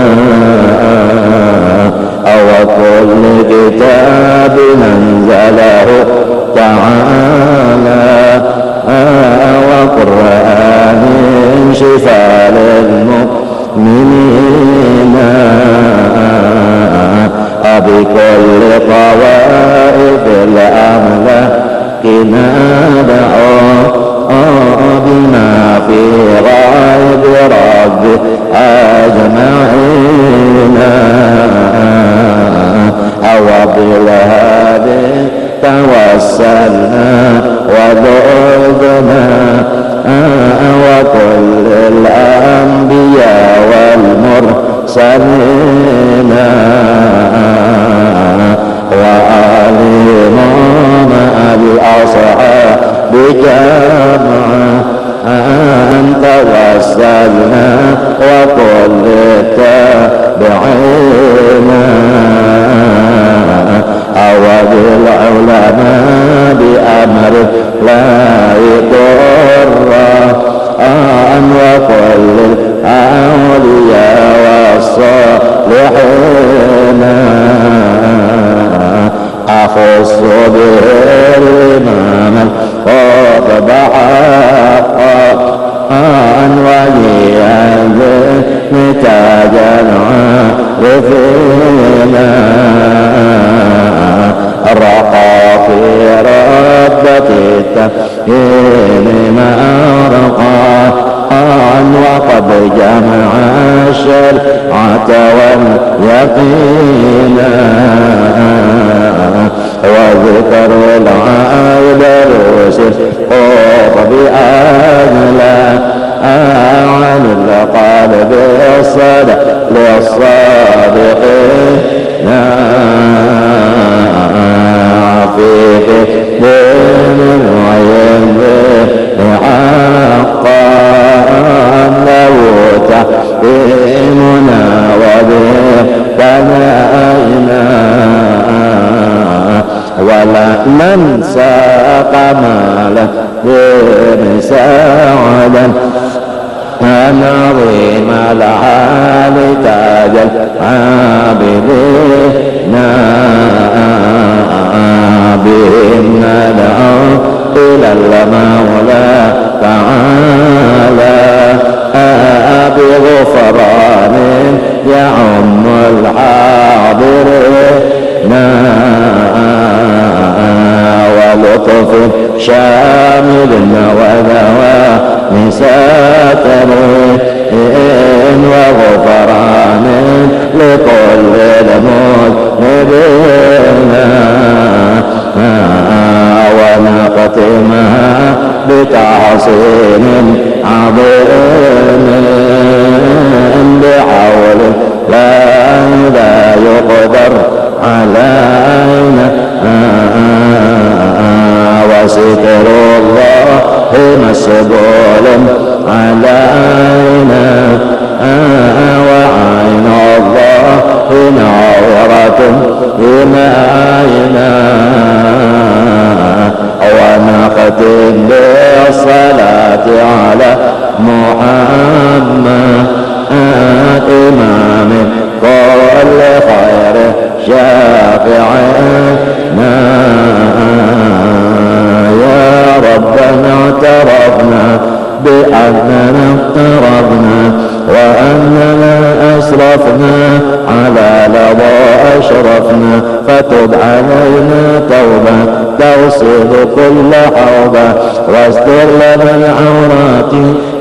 أو كل كتاب أنزله تعالى وقرآن شفاء للمؤمنين بكل طوائف الأملاك ندعو بما في غيب رب أجمعين وبالهادي توسلنا وذعبنا وكل الأنبياء والمرسلين وآلهم مع الأصحاب جمعا توسلنا وكل التابعين وبالعلماء بأمر لا يضر وكل الأولياء والصالحين أخص به الإمام الخطب حقا وليا نتاج العارفين رقى في ربة التفهيم ما رقى وقد جمع الشرعة واليقين وذكر العيب الرسل خوف بأجلا عن القلب الصدق للصادقين فيه دين العين حقا له تحكيمنا وبه تنائنا ولا ننسى قمالا دين سعدا نظيم الحال تاج العابدين بهم ندعو إلى المولى تعالى بغفران يعم الحاضرين ولطف شامل ودوام ساتر وغفران لكل المذنبين ونختمها بتحصين عظيم بحول لا يقدر علينا وستر الله مسبول علينا وعين الله ناظرة بمعينا ونختم بالصلاة على محمد إمام كل خير شافعنا يا ربنا اعترفنا بأننا اقتربنا وأننا أسرفنا على لظى أشرفنا فتب علينا توبة توصل كل حوبة واستر لنا العورات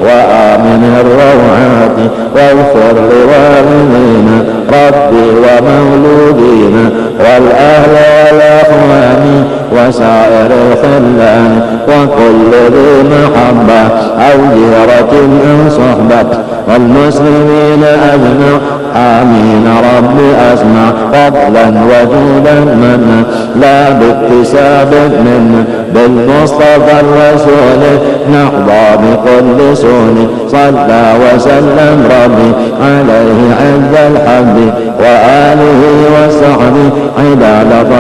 وآمن الروعات واغفر لوالدينا ربي ومولودينا والأهل والأخوان وسائر الخلان وكل ذي محبة أو جيرة أو صحبة والمسلمين أجمع آمين رب أسمع فضلا وجودا منا لا باكتساب منا بالمصطفى الرسول نحظى بكل سون صلى وسلم ربي عليه عز الحمد وآله وصحبه عباد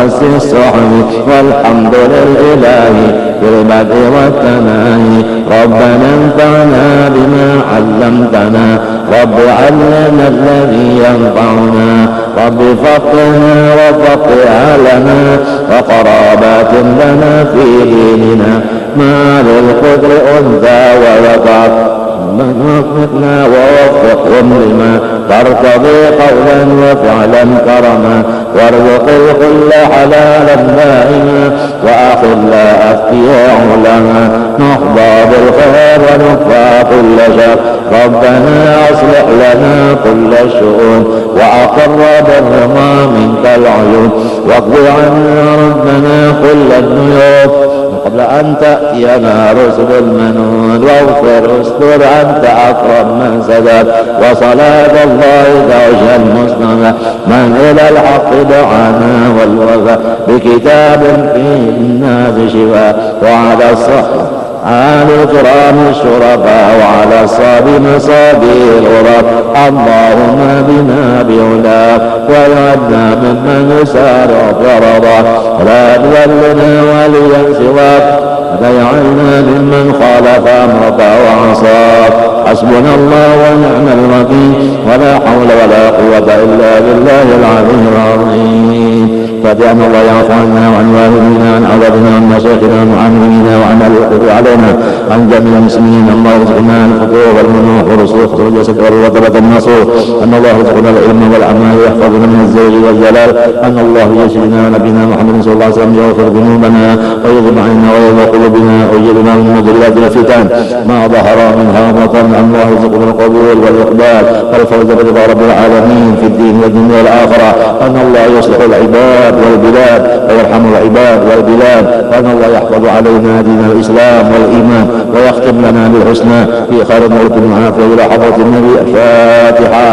رأس الصحب والحمد لله بالبدء والتناهي ربنا انفعنا بما علمتنا رب علمنا الذي ينفعنا رب فقهنا وفقه لنا وقرابات لنا في ديننا ما للقدر أنثى وذكر من وفقنا ووفقهم لما ترتضي قولا وفعلا كرما وارزق الكل حلالا دائما وأخلا أفتياء لنا نحظى بالخير ونكفى كل شر ربنا أصلح لنا كل الشؤون وأقر بالرضا منك العيون واقض عنا ربنا كل الديون قبل أن تأتينا رسل المنون واغفر استر أنت أكرم من سدد وصلاة الله دوجا المسلمة من إلى الحق دعانا والوفاء بكتاب فيه الناس شفاء وعلى الصحب على الكرام الشرفاء وعلى الصاب مصابي الغراب اللهم بنا بعلاك ويعدنا ممن يسارع فرضا لا تولنا وليا سواك فيجعلنا ممن خالف امرك وعصاك حسبنا الله ونعم الوكيل ولا حول ولا قوة إلا بالله العلي العظيم فبأن الله يعفو عنا وعن والدينا وعن أولادنا وعن مشايخنا وعن معلمينا وعن الوقوف علينا عن جميع المسلمين الله يرزقنا الفتوح والمنوح والرسوخ والجسد والرطبة النصوح أن الله يرزقنا العلم والأعمال ويحفظنا من الزيغ والجلال أن الله يجعلنا ونبينا محمد صلى الله عليه وسلم يغفر ذنوبنا ويغفر عنا ويغفر قلوبنا ويجعلنا من مضلات الفتن ما ظهر منها وبطن أن الله يرزقنا القبول والإقبال والفوز برضا رب العالمين في الدين والدنيا والآخرة أن الله يصلح العباد والبلاد ويرحم العباد والبلاد وأن الله يحفظ علينا دين الإسلام والإيمان ويختم لنا بالحسنى في خير الموت والعافية إلى حضرة النبي. الفاتحة.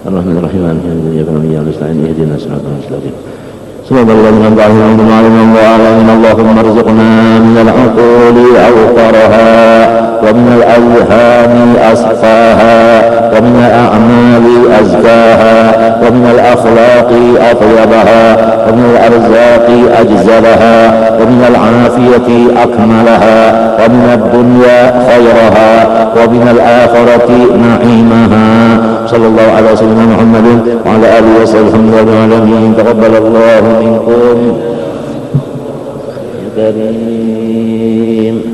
الرحمن الرحيم إياك نعبد وإياك نستعين اهدنا الصراط المستقيم صراط الذين أنعمت عليهم غير المغضوب عليهم اللهم ارزقنا من العقول أوفرها ومن الأذهان أصفاها ومن الأعمال أزكاها ومن الأخلاق أطيبها ومن الأرزاق أجزلها ومن العافية أكملها ومن الدنيا خيرها ومن الآخرة نعيمها صلى الله على سيدنا محمد وعلى آله وصحبه العالمين. تقبل الله منكم يا كريم.